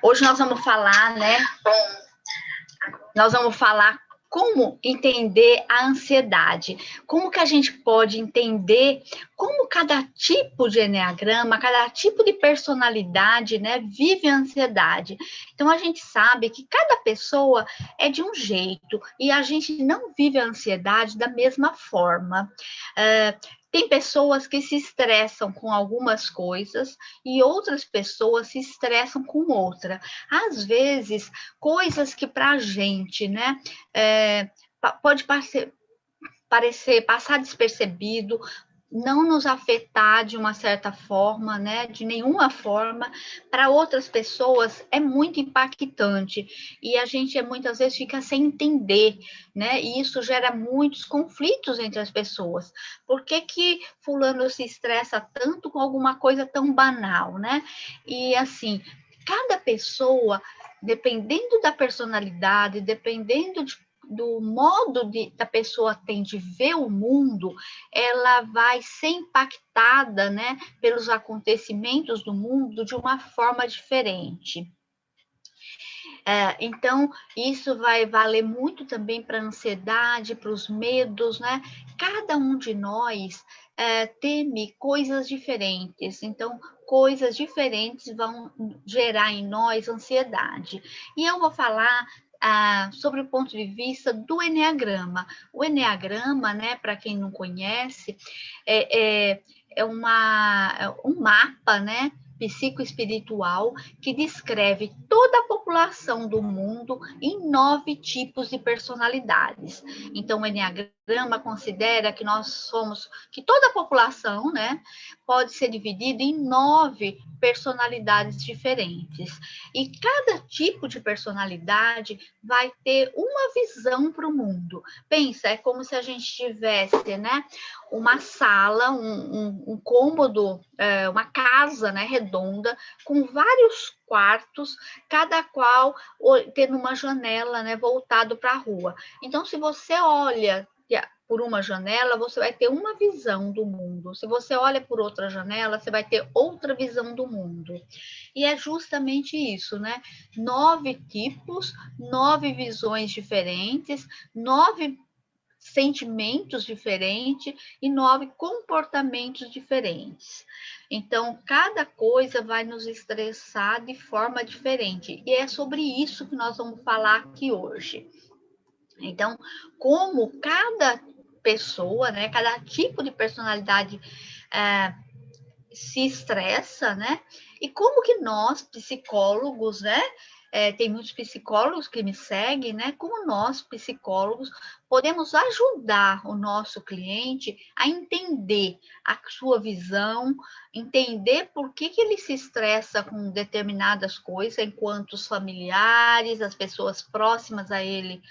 Hoje nós vamos falar, né? Nós vamos falar como entender a ansiedade, como que a gente pode entender como cada tipo de eneagrama, cada tipo de personalidade, né, vive a ansiedade. Então, a gente sabe que cada pessoa é de um jeito e a gente não vive a ansiedade da mesma forma. Tem pessoas que se estressam com algumas coisas e outras pessoas se estressam com outra. Às vezes, coisas que para a gente, né, pode passar despercebido, não nos afetar de uma certa forma, né, de nenhuma forma, para outras pessoas é muito impactante e a gente muitas vezes fica sem entender, né, e isso gera muitos conflitos entre as pessoas. Por que que fulano se estressa tanto com alguma coisa tão banal, né? E assim, cada pessoa, dependendo da personalidade, dependendo do modo da pessoa tem de ver o mundo, ela vai ser impactada, né, pelos acontecimentos do mundo de uma forma diferente. Então, isso vai valer muito também para a ansiedade, para os medos, né? Cada um de nós teme coisas diferentes, então, coisas diferentes vão gerar em nós ansiedade. E eu vou falar sobre o ponto de vista do eneagrama. O eneagrama, né, para quem não conhece, é um mapa, né, psicoespiritual que descreve toda a população do mundo em 9 tipos de personalidades. Então, o Enneagrama considera que que toda a população, né, pode ser dividida em 9 personalidades diferentes. E cada tipo de personalidade vai ter uma visão para o mundo. Pensa, é como se a gente tivesse, né, uma sala, um cômodo, uma casa, né, redonda, com vários quartos, cada qual tendo uma janela, né, voltado para a rua. Então, se você olha por uma janela, você vai ter uma visão do mundo. Se você olha por outra janela, você vai ter outra visão do mundo. E é justamente isso, né? 9 tipos, 9 visões diferentes, 9 sentimentos diferentes e 9 comportamentos diferentes. Então, cada coisa vai nos estressar de forma diferente. E é sobre isso que nós vamos falar aqui hoje. Então, como cada pessoa, né, cada tipo de personalidade se estressa, né? E como que nós, psicólogos, né? Tem muitos psicólogos que me seguem, né? Como nós, psicólogos, podemos ajudar o nosso cliente a entender a sua visão, entender por que ele se estressa com determinadas coisas, enquanto os familiares, as pessoas próximas a ele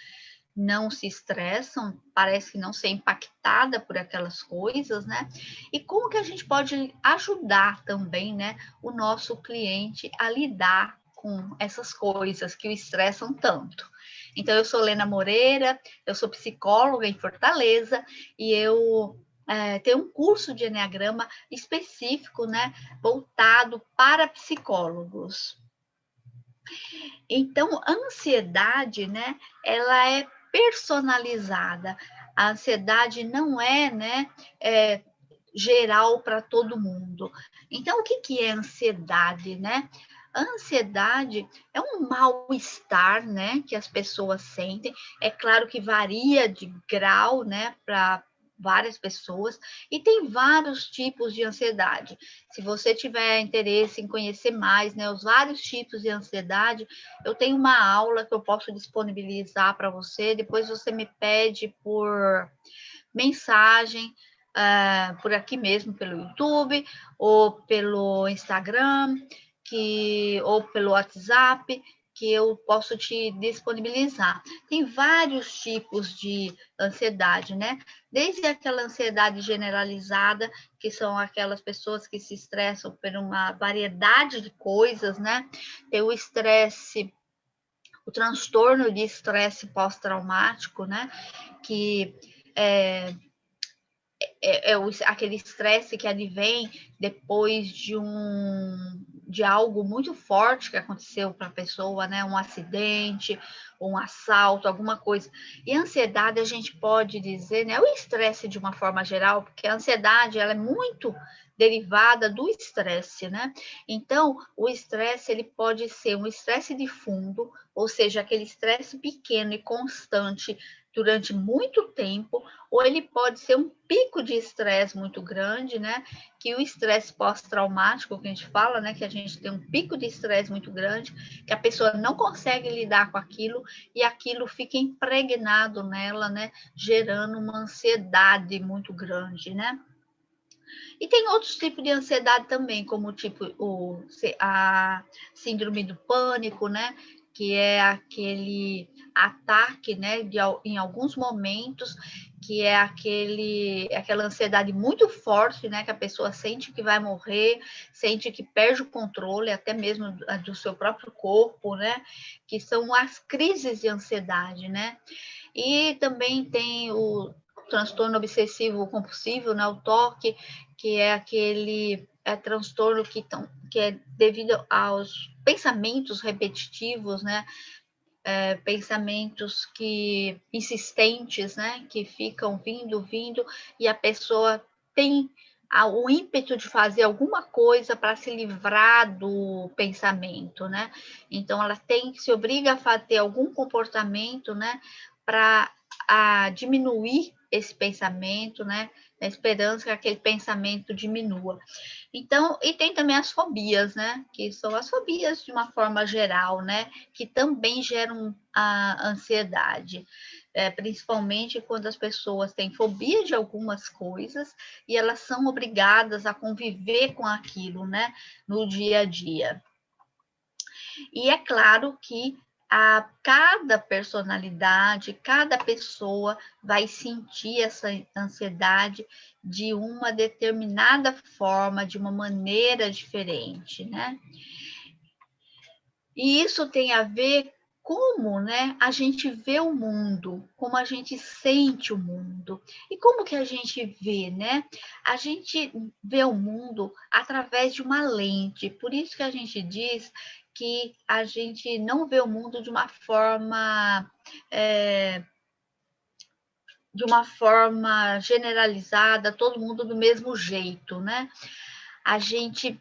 não se estressam, parece que não ser impactada por aquelas coisas, né? E como que a gente pode ajudar também, né, o nosso cliente a lidar com essas coisas que o estressam tanto. Então, eu sou Lena Moreira, eu sou psicóloga em Fortaleza e eu tenho um curso de Enneagrama específico, né, voltado para psicólogos. Então, a ansiedade, né, ela é personalizada. A ansiedade não é, né, geral para todo mundo. Então, o que é ansiedade, né? A ansiedade é um mal-estar, né, que as pessoas sentem. É claro que varia de grau, né, para várias pessoas, e tem vários tipos de ansiedade. Se você tiver interesse em conhecer mais, né, os vários tipos de ansiedade, eu tenho uma aula que eu posso disponibilizar para você, depois você me pede por mensagem, por aqui mesmo, pelo YouTube, ou pelo Instagram, ou pelo WhatsApp, que eu posso te disponibilizar. Tem vários tipos de ansiedade, né? Desde aquela ansiedade generalizada, que são aquelas pessoas que se estressam por uma variedade de coisas, né? Tem o estresse, o transtorno de estresse pós-traumático, né? Que aquele estresse que advém depois de de algo muito forte que aconteceu para a pessoa, né? Um acidente, um assalto, alguma coisa. E a ansiedade, a gente pode dizer, né? O estresse de uma forma geral, porque a ansiedade, ela é muito derivada do estresse, né? Então, o estresse, ele pode ser um estresse de fundo, ou seja, aquele estresse pequeno e constante durante muito tempo, ou ele pode ser um pico de estresse muito grande, né? Que o estresse pós-traumático, que a gente fala, né? Que a gente tem um pico de estresse muito grande, que a pessoa não consegue lidar com aquilo e aquilo fica impregnado nela, né? Gerando uma ansiedade muito grande, né? E tem outros tipos de ansiedade também, como a síndrome do pânico, né? Que é aquele ataque, né? Em alguns momentos, que é aquela ansiedade muito forte, né? Que a pessoa sente que vai morrer, sente que perde o controle, até mesmo do seu próprio corpo, né? Que são as crises de ansiedade, né? E também tem o transtorno obsessivo compulsivo, né, o TOC, que é aquele transtorno que é devido aos pensamentos repetitivos, né, pensamentos insistentes, né, que ficam vindo, e a pessoa tem o ímpeto de fazer alguma coisa para se livrar do pensamento, né? Então ela se obriga a ter algum comportamento, né, para diminuir esse pensamento, né? Na esperança que aquele pensamento diminua. Então, e tem também as fobias, né? Que são as fobias de uma forma geral, né? Que também geram a ansiedade. Principalmente quando as pessoas têm fobia de algumas coisas e elas são obrigadas a conviver com aquilo, né? No dia a dia. E é claro que cada personalidade, cada pessoa vai sentir essa ansiedade de uma determinada forma, de uma maneira diferente, né? E isso tem a ver como, né, a gente vê o mundo, como a gente sente o mundo. E como que a gente vê, né? A gente vê o mundo através de uma lente. Por isso que a gente diz que a gente não vê o mundo de uma forma generalizada, todo mundo do mesmo jeito, né? A gente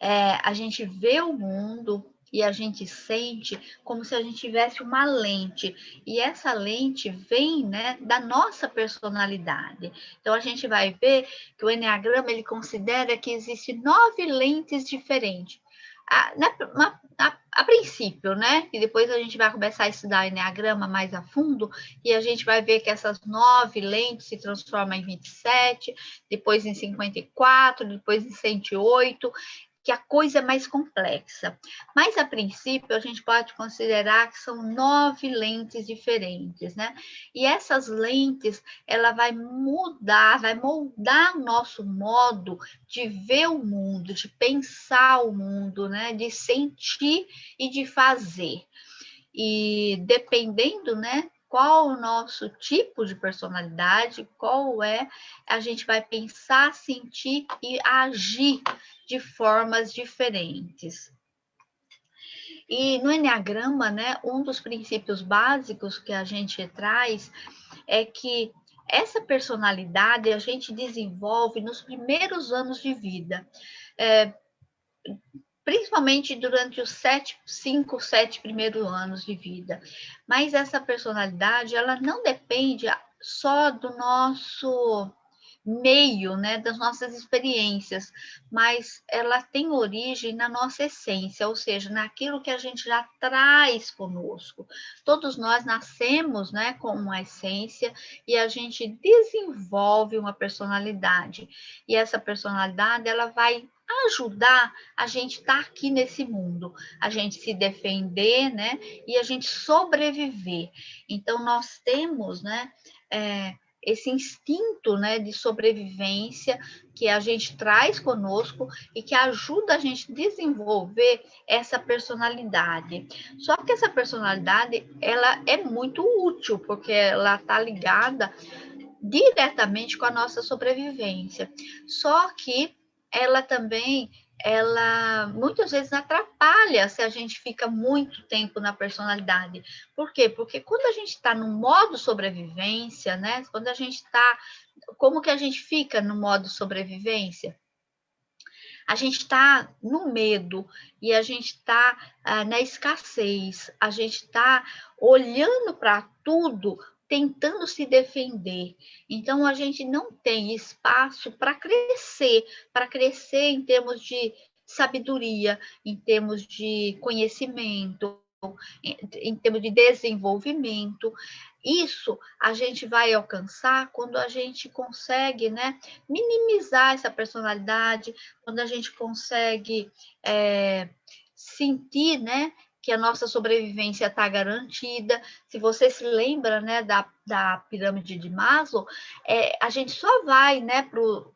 a gente vê o mundo e a gente sente como se a gente tivesse uma lente. E essa lente vem, né, da nossa personalidade. Então, a gente vai ver que o Enneagrama, ele considera que existem 9 lentes diferentes. A princípio, né? E depois a gente vai começar a estudar o Enneagrama mais a fundo e a gente vai ver que essas 9 lentes se transformam em 27, depois em 54, depois em 108, que a coisa é mais complexa. Mas, a princípio, a gente pode considerar que são 9 lentes diferentes, né? E essas lentes, ela vai moldar o nosso modo de ver o mundo, de pensar o mundo, né? De sentir e de fazer. E dependendo, né, qual o nosso tipo de personalidade, a gente vai pensar, sentir e agir de formas diferentes. E no Enneagrama, né, um dos princípios básicos que a gente traz é que essa personalidade a gente desenvolve nos primeiros anos de vida. Principalmente durante os 5, 7 primeiros anos de vida. Mas essa personalidade, ela não depende só do nosso meio, né, das nossas experiências, mas ela tem origem na nossa essência, ou seja, naquilo que a gente já traz conosco. Todos nós nascemos, né, com uma essência e a gente desenvolve uma personalidade. E essa personalidade, ela vai ajudar a gente estar aqui nesse mundo, a gente se defender, né, e a gente sobreviver. Então, nós temos, né, esse instinto, né, de sobrevivência que a gente traz conosco e que ajuda a gente a desenvolver essa personalidade. Só que essa personalidade, ela é muito útil, porque ela está ligada diretamente com a nossa sobrevivência. Só que ela também ela muitas vezes atrapalha se a gente fica muito tempo na personalidade. Por quê? Porque quando a gente está no modo sobrevivência, né? Quando a gente está, como que a gente fica no modo sobrevivência? A gente está no medo e a gente está na escassez, a gente está olhando para tudo, tentando se defender. Então, a gente não tem espaço para crescer em termos de sabedoria, em termos de conhecimento, em termos de desenvolvimento. Isso a gente vai alcançar quando a gente consegue, né, minimizar essa personalidade, quando a gente consegue sentir, né, que a nossa sobrevivência está garantida. Se você se lembra, né, da pirâmide de Maslow, a gente só vai, né,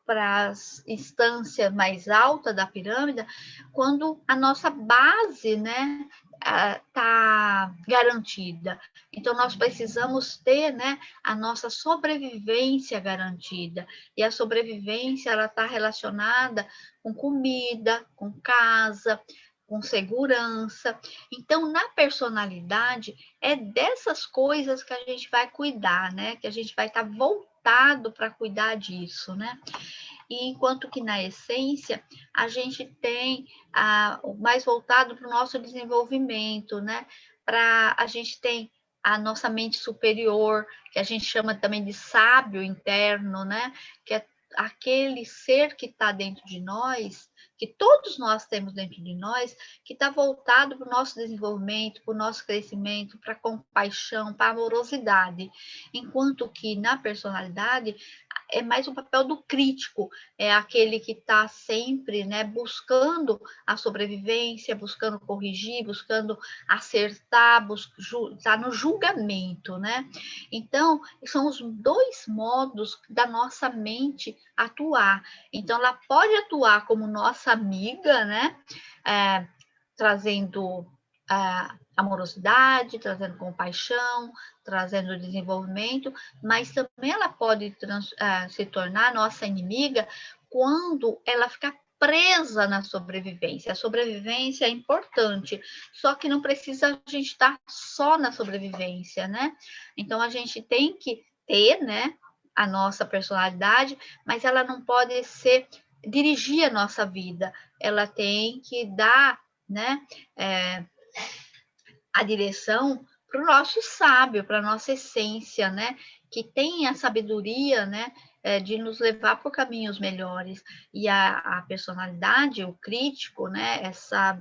para as instâncias mais altas da pirâmide quando a nossa base, né, está garantida. Então, nós precisamos ter, né, a nossa sobrevivência garantida. E a sobrevivência, ela está relacionada com comida, com casa, com segurança. Então, na personalidade, é dessas coisas que a gente vai cuidar, né? Que a gente vai estar voltado para cuidar disso, né? E enquanto que na essência, a gente tem mais voltado para o nosso desenvolvimento, né? A gente tem a nossa mente superior, que a gente chama também de sábio interno, né? Que é aquele ser que está dentro de nós, que todos nós temos dentro de nós, que está voltado para o nosso desenvolvimento, para o nosso crescimento, para a compaixão, para a amorosidade. Enquanto que na personalidade é mais o papel do crítico, é aquele que está sempre, né, buscando a sobrevivência, buscando corrigir, buscando acertar, está no julgamento, né? Então, são os dois modos da nossa mente atuar. Então, ela pode atuar como nossa amiga, né? Trazendo amorosidade, trazendo compaixão, trazendo desenvolvimento, mas também ela pode se tornar nossa inimiga quando ela ficar presa na sobrevivência. A sobrevivência é importante, só que não precisa a gente estar só na sobrevivência, né? Então a gente tem que ter, né, a nossa personalidade, mas ela não pode dirigir a nossa vida. Ela tem que dar, né, a direção para o nosso sábio, para a nossa essência, né? Que tem a sabedoria, né? De nos levar por caminhos melhores. E a personalidade, o crítico, né? Essa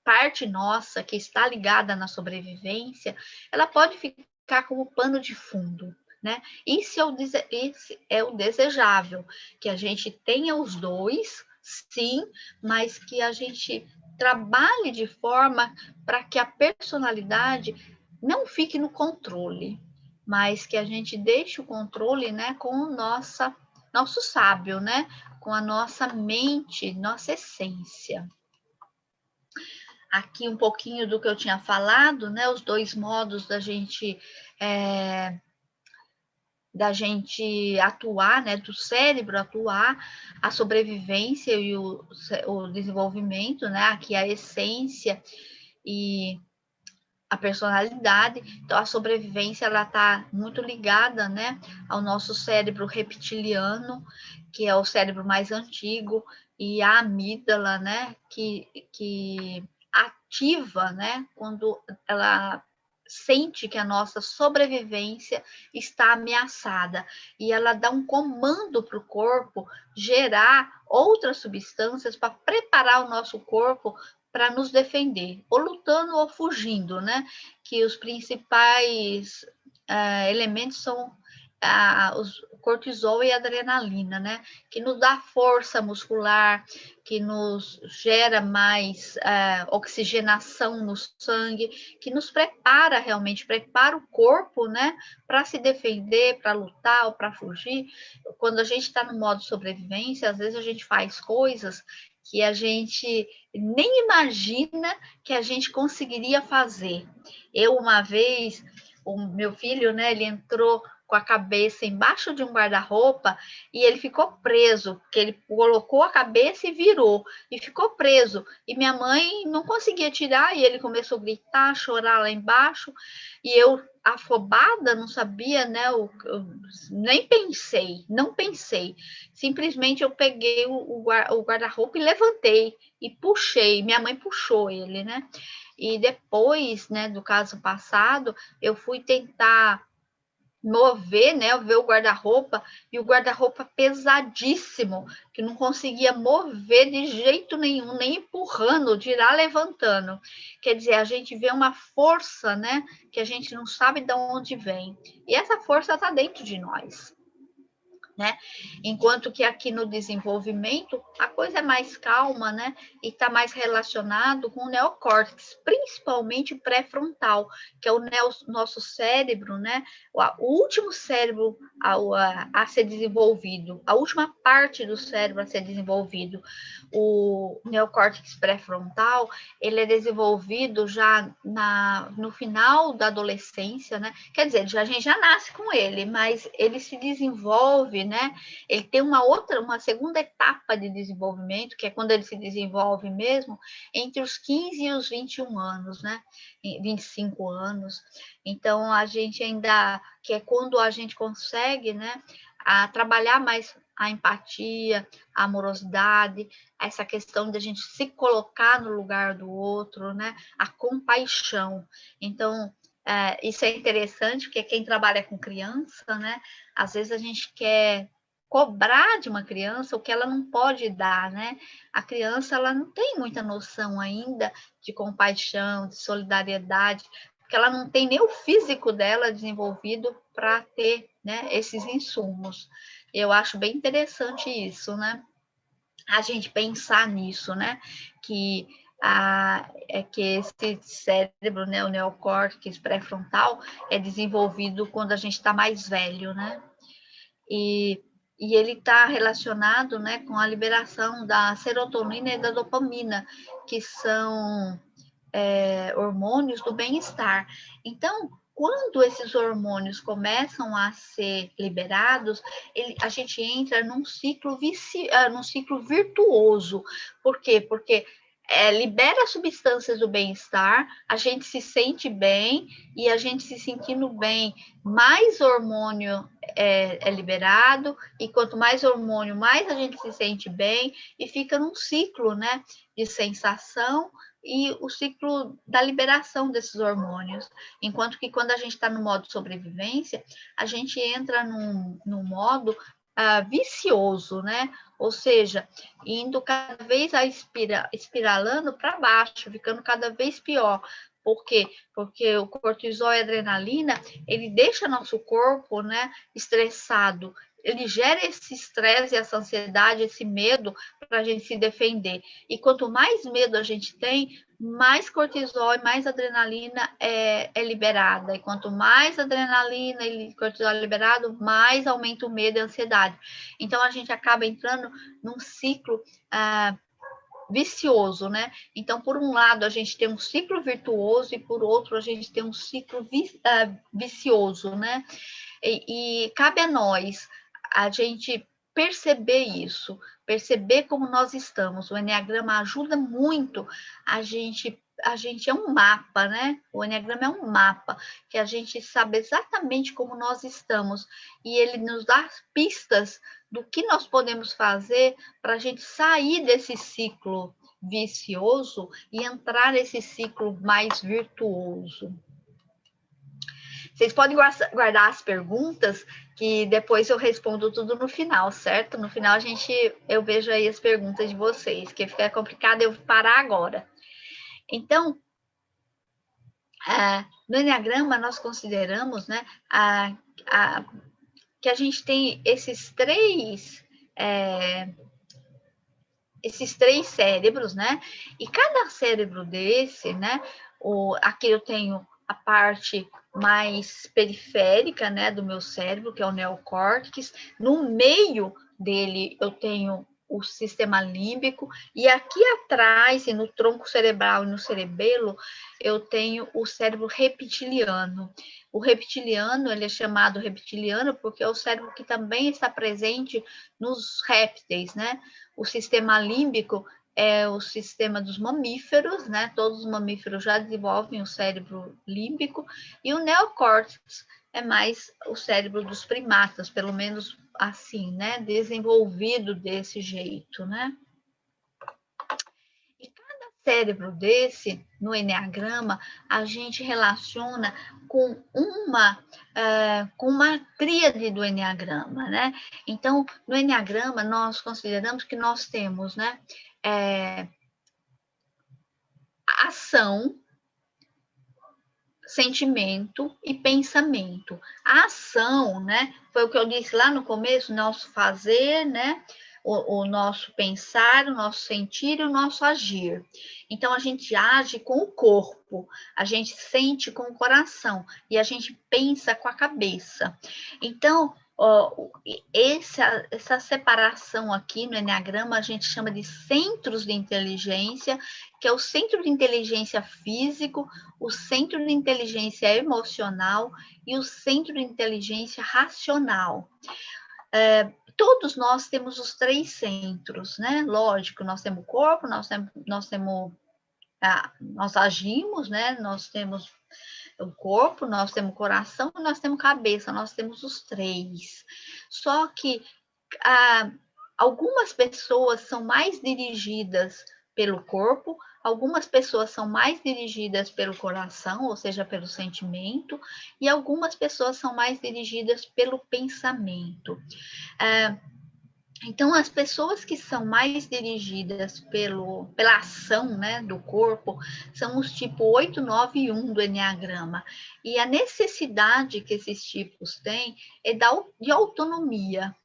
parte nossa que está ligada na sobrevivência, ela pode ficar como pano de fundo, né? Esse é o desejável, que a gente tenha os dois, sim, mas que a gente trabalhe de forma para que a personalidade não fique no controle, mas que a gente deixe o controle, né, com o nosso sábio, né, com a nossa mente, nossa essência. Aqui um pouquinho do que eu tinha falado, né, os dois modos da gente atuar, né, do cérebro atuar, a sobrevivência e o desenvolvimento, né, aqui a essência e a personalidade. Então, a sobrevivência, ela está muito ligada, né, ao nosso cérebro reptiliano, que é o cérebro mais antigo, e a amígdala, né, que ativa, né, quando ela sente que a nossa sobrevivência está ameaçada e ela dá um comando para o corpo gerar outras substâncias para preparar o nosso corpo para nos defender, ou lutando ou fugindo, né? Que os principais elementos são o cortisol e a adrenalina, né? Que nos dá força muscular, que nos gera mais oxigenação no sangue, que nos prepara realmente, prepara o corpo, né? Para se defender, para lutar ou para fugir. Quando a gente está no modo sobrevivência, às vezes a gente faz coisas que a gente nem imagina que a gente conseguiria fazer. Eu, uma vez, o meu filho, né, ele entrou com a cabeça embaixo de um guarda-roupa e ele ficou preso, porque ele colocou a cabeça e virou, e ficou preso. E minha mãe não conseguia tirar, e ele começou a gritar, chorar lá embaixo, e eu, afobada, não sabia, né? Nem pensei, não pensei. Simplesmente eu peguei o guarda-roupa e levantei, e puxei, minha mãe puxou ele, né? E depois, né, do caso passado, eu fui tentar mover, né, ver o guarda-roupa, e o guarda-roupa pesadíssimo, que não conseguia mover de jeito nenhum, nem empurrando, dirá levantando. Quer dizer, a gente vê uma força, né, que a gente não sabe de onde vem. E essa força está dentro de nós. Né? Enquanto que aqui no desenvolvimento a coisa é mais calma, né? E está mais relacionado com o neocórtex, principalmente o pré-frontal, que é o nosso cérebro, né? O último cérebro a ser desenvolvido, a última parte do cérebro a ser desenvolvido. O neocórtex pré-frontal, ele é desenvolvido já no final da adolescência, né? Quer dizer, a gente já nasce com ele, mas ele se desenvolve, né? Ele tem uma segunda etapa de desenvolvimento, que é quando ele se desenvolve mesmo, entre os 15 e os 21 anos, né? 25 anos. Então, a gente ainda, que é quando a gente consegue, né? A trabalhar mais a empatia, a amorosidade, essa questão de a gente se colocar no lugar do outro, né? A compaixão. Então, isso é interessante, porque quem trabalha com criança, né? Às vezes a gente quer cobrar de uma criança o que ela não pode dar, né? A criança, ela não tem muita noção ainda de compaixão, de solidariedade, porque ela não tem nem o físico dela desenvolvido para ter, né, esses insumos. Eu acho bem interessante isso, né? A gente pensar nisso, né? Que que esse cérebro, né, o neocórtex pré-frontal, é desenvolvido quando a gente está mais velho, né? E ele está relacionado, né, com a liberação da serotonina e da dopamina, que são hormônios do bem-estar. Então, quando esses hormônios começam a ser liberados, a gente entra num ciclo virtuoso. Por quê? Porque libera substâncias do bem-estar, a gente se sente bem, e a gente se sentindo bem, mais hormônio é liberado, e quanto mais hormônio, mais a gente se sente bem, e fica num ciclo, né, de sensação, e o ciclo da liberação desses hormônios. Enquanto que quando a gente está no modo sobrevivência, a gente entra num modo vicioso, né? Ou seja, indo cada vez espiralando para baixo, ficando cada vez pior. Por quê? Porque o cortisol e a adrenalina, ele deixa nosso corpo, né, estressado. Ele gera esse estresse, essa ansiedade, esse medo para a gente se defender. E quanto mais medo a gente tem, mais cortisol e mais adrenalina é liberada. E quanto mais adrenalina e cortisol é liberado, mais aumenta o medo e a ansiedade. Então, a gente acaba entrando num ciclo vicioso, né? Então, por um lado, a gente tem um ciclo virtuoso, e por outro, a gente tem um ciclo vicioso, né? E cabe a nós a gente perceber isso, perceber como nós estamos. O Enneagrama ajuda muito a gente é um mapa, né? O Enneagrama é um mapa que a gente sabe exatamente como nós estamos, e ele nos dá pistas do que nós podemos fazer para a gente sair desse ciclo vicioso e entrar nesse ciclo mais virtuoso. Vocês podem guardar as perguntas, que depois eu respondo tudo no final, certo? No final eu vejo aí as perguntas de vocês, que fica complicado eu parar agora. Então, no Enneagrama nós consideramos, né, que a gente tem esses três cérebros, né? E cada cérebro desse, né? Aqui eu tenho a parte mais periférica, né, do meu cérebro, que é o neocórtex. No meio dele eu tenho o sistema límbico, e aqui atrás, e no tronco cerebral e no cerebelo, eu tenho o cérebro reptiliano. O reptiliano, ele é chamado reptiliano porque é o cérebro que também está presente nos répteis, né? O sistema límbico é o sistema dos mamíferos, né? Todos os mamíferos já desenvolvem o cérebro límbico, e o neocórtex é mais o cérebro dos primatas, pelo menos assim, né? Desenvolvido desse jeito, né? E cada cérebro desse, no enneagrama, a gente relaciona com uma tríade do enneagrama, né? Então, no enneagrama, nós consideramos que nós temos, né? Ação, sentimento e pensamento. A ação, né? Foi o que eu disse lá no começo, nosso fazer, né? O nosso pensar, o nosso sentir e o nosso agir. Então, a gente age com o corpo, a gente sente com o coração e a gente pensa com a cabeça. Então, essa separação aqui no enneagrama a gente chama de centros de inteligência, que é o centro de inteligência físico, o centro de inteligência emocional e o centro de inteligência racional. Todos nós temos os três centros, né? Lógico, nós temos o corpo, nós agimos, né? Nós temos o corpo, nós temos o coração e nós temos cabeça, nós temos os três. Só que algumas pessoas são mais dirigidas pelo corpo, algumas pessoas são mais dirigidas pelo coração, ou seja, pelo sentimento, e algumas pessoas são mais dirigidas pelo pensamento. Então, as pessoas que são mais dirigidas pela ação, né, do corpo são os tipo 8, 9 e 1 do enneagrama. E a necessidade que esses tipos têm é de autonomia.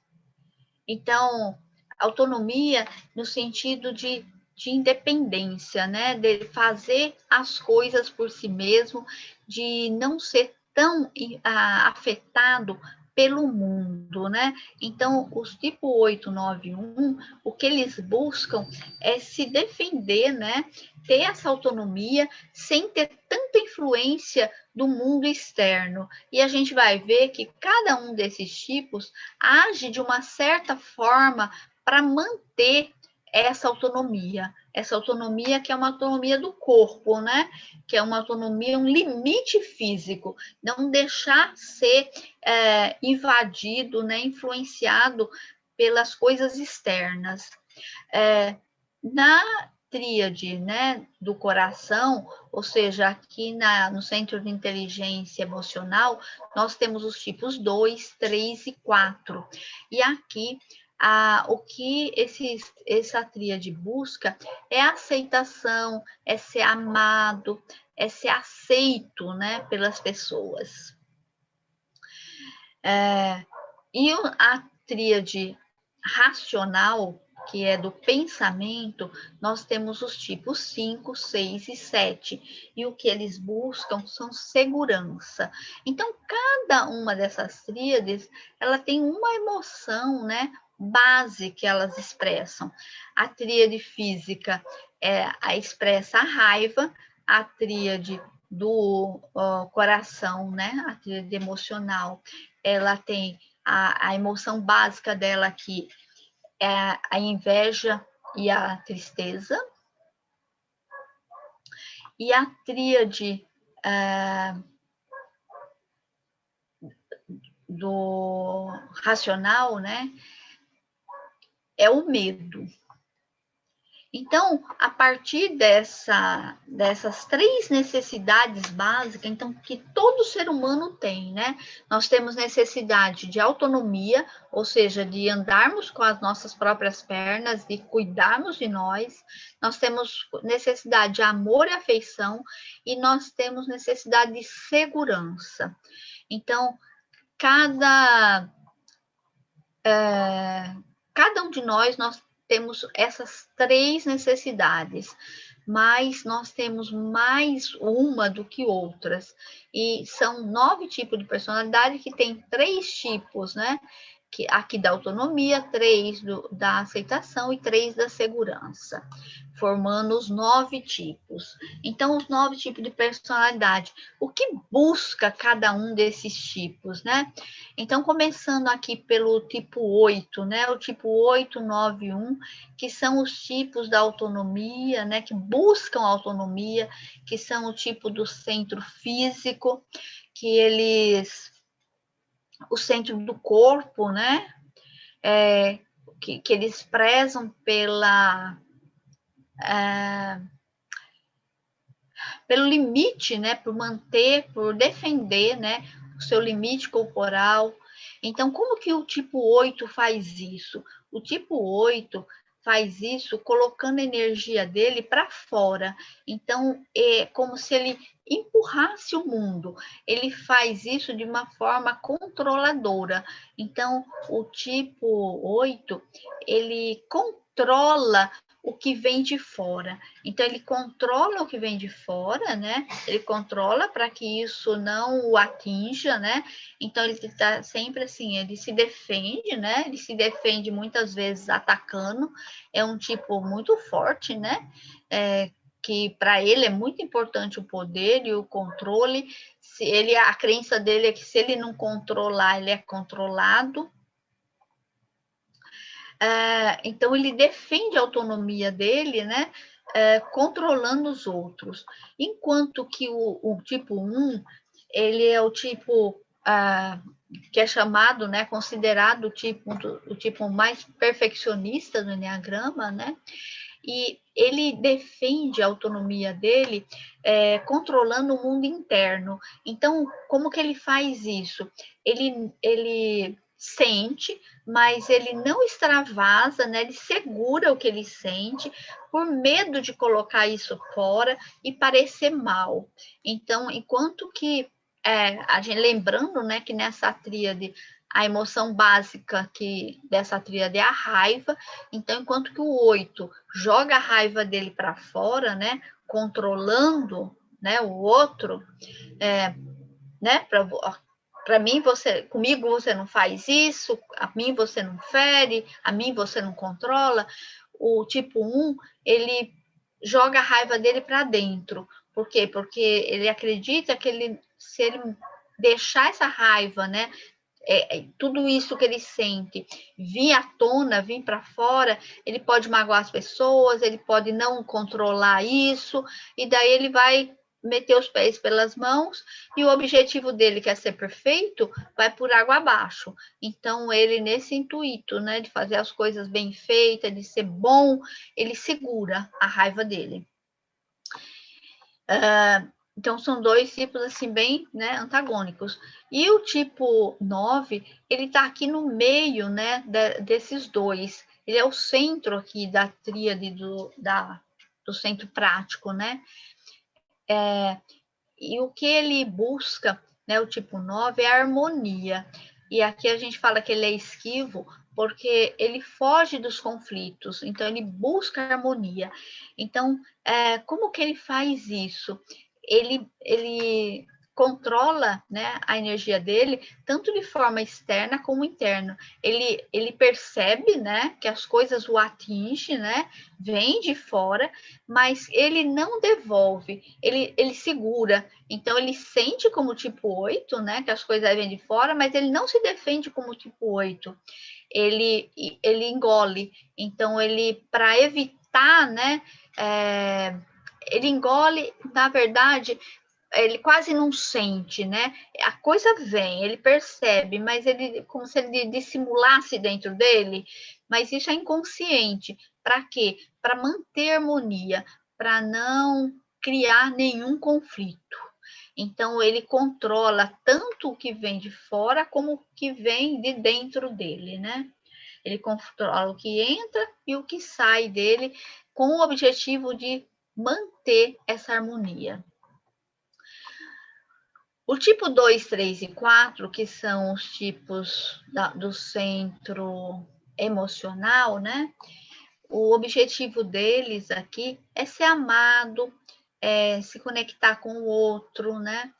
Então, autonomia no sentido de independência, né? De fazer as coisas por si mesmo, de não ser tão afetado pelo mundo, né? Então, os tipo 8, 9, 1, o que eles buscam é se defender, né? Ter essa autonomia sem ter tanta influência do mundo externo. E a gente vai ver que cada um desses tipos age de uma certa forma para manter essa autonomia que é uma autonomia do corpo, né? Que é uma autonomia, um limite físico, não deixar ser invadido, né? Influenciado pelas coisas externas. Na tríade, né, do coração, ou seja, aqui no centro de inteligência emocional, nós temos os tipos 2, 3 e 4. E aqui, o que essa tríade busca é a aceitação, é ser amado, é ser aceito, né, pelas pessoas. E a tríade racional, que é do pensamento, nós temos os tipos 5, 6 e 7. E o que eles buscam são segurança. Então, cada uma dessas tríades, ela tem uma emoção, né, base que elas expressam. A tríade física expressa a raiva, a tríade do coração, né, a tríade emocional, ela tem a emoção básica dela aqui, é a inveja e a tristeza. E a tríade do racional, né, é o medo. Então, a partir dessas três necessidades básicas, então, que todo ser humano tem, né? Nós temos necessidade de autonomia, ou seja, de andarmos com as nossas próprias pernas, de cuidarmos de nós. Nós temos necessidade de amor e afeição, e nós temos necessidade de segurança. Então, cada um de nós temos essas três necessidades, mas nós temos mais uma do que outras. E são 9 tipos de personalidade que tem 3 tipos, né? que aqui da autonomia, 3 da aceitação e 3 da segurança, formando os 9 tipos. Então, os 9 tipos de personalidade. O que busca cada um desses tipos, né? Então, começando aqui pelo tipo 8, né? O tipo 8, 9 e 1, que são os tipos da autonomia, né? Que buscam autonomia, que são o tipo do centro físico, que eles... o centro do corpo, né? Que eles prezam pelo limite, né? Por manter, por defender, né? O seu limite corporal. Então, como que o tipo 8 faz isso? O tipo 8 faz isso colocando a energia dele para fora. Então, é como se ele empurrasse o mundo. Ele faz isso de uma forma controladora. Então, o tipo 8, ele controla o que vem de fora. Então, ele controla o que vem de fora, né? Ele controla para que isso não o atinja, né? Então, ele está sempre assim, ele se defende, né? Ele se defende muitas vezes atacando. É um tipo muito forte, né? Que para ele é muito importante o poder e o controle. A crença dele é que se ele não controlar, ele é controlado. Então, ele defende a autonomia dele, né? Controlando os outros. Enquanto que o tipo 1, ele é o tipo que é chamado, né, considerado o tipo mais perfeccionista do Enneagrama, né? E ele defende a autonomia dele controlando o mundo interno. Então, como que ele faz isso? Ele sente, mas ele não extravasa, né? Ele segura o que ele sente por medo de colocar isso fora e parecer mal. Então, enquanto que a gente lembrando, né, que nessa tríade a emoção básica dessa tríade é a raiva, então enquanto que o 8 joga a raiva dele para fora, né, controlando, né, o outro, né, para mim comigo você não faz isso, a mim você não fere, a mim você não controla. O tipo 1, ele joga a raiva dele para dentro. Por quê? Porque ele acredita que se ele deixar essa raiva, né, tudo isso que ele sente vir à tona, vir para fora, ele pode magoar as pessoas, ele pode não controlar isso, e daí ele vai meter os pés pelas mãos, e o objetivo dele, que é ser perfeito, vai por água abaixo. Então, ele, nesse intuito, né, de fazer as coisas bem feitas, de ser bom, ele segura a raiva dele. Então, são 2 tipos, assim, bem, né, antagônicos. E o tipo 9, ele está aqui no meio, né, desses 2. Ele é o centro aqui da tríade do centro prático, né? E o que ele busca, né, o tipo 9, é a harmonia. E aqui a gente fala que ele é esquivo porque ele foge dos conflitos, então ele busca a harmonia. Então, como que ele faz isso? Ele controla, né, a energia dele, tanto de forma externa como interna. Ele percebe, né, que as coisas o atingem, né, vem de fora, mas ele não devolve, ele segura. Então, ele sente como tipo 8, né, que as coisas vêm de fora, mas ele não se defende como tipo 8. Ele engole. Então, para evitar, né, ele engole, na verdade, ele quase não sente, né? A coisa vem, ele percebe, mas ele como se ele dissimulasse dentro dele, mas isso é inconsciente. Para quê? Para manter harmonia, para não criar nenhum conflito. Então ele controla tanto o que vem de fora como o que vem de dentro dele, né? Ele controla o que entra e o que sai dele com o objetivo de manter essa harmonia. O tipo 2, 3 e 4, que são os tipos do centro emocional, né? O objetivo deles aqui é ser amado, se conectar com o outro, né?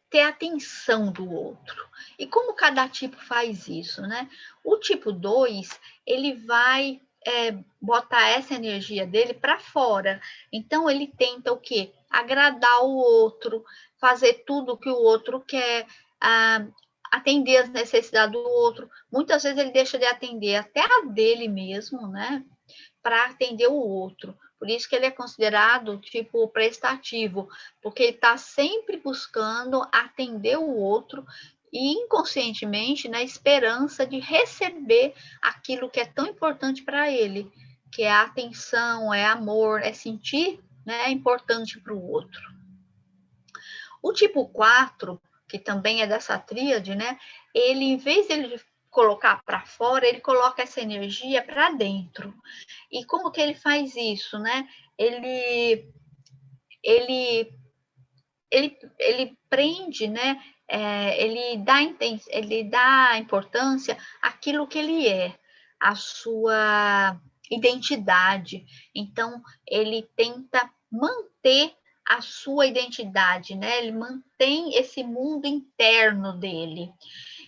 ter atenção do outro. E como cada tipo faz isso, né? O tipo 2, ele vai botar essa energia dele para fora. Então, ele tenta o quê? Agradar o outro, fazer tudo que o outro quer, atender as necessidades do outro. Muitas vezes ele deixa de atender até a dele mesmo, né? Para atender o outro. Por isso que ele é considerado tipo prestativo, porque ele está sempre buscando atender o outro e inconscientemente na esperança de receber aquilo que é tão importante para ele, que é a atenção, é amor, é sentir, né, importante para o outro. O tipo 4, que também é dessa tríade, né, ele, em vez de ele colocar para fora, ele coloca essa energia para dentro. E como que ele faz isso, né? Ele prende, né? Ele dá importância àquilo que ele é, à sua identidade. Então, ele tenta manter a sua identidade, né? Ele mantém esse mundo interno dele.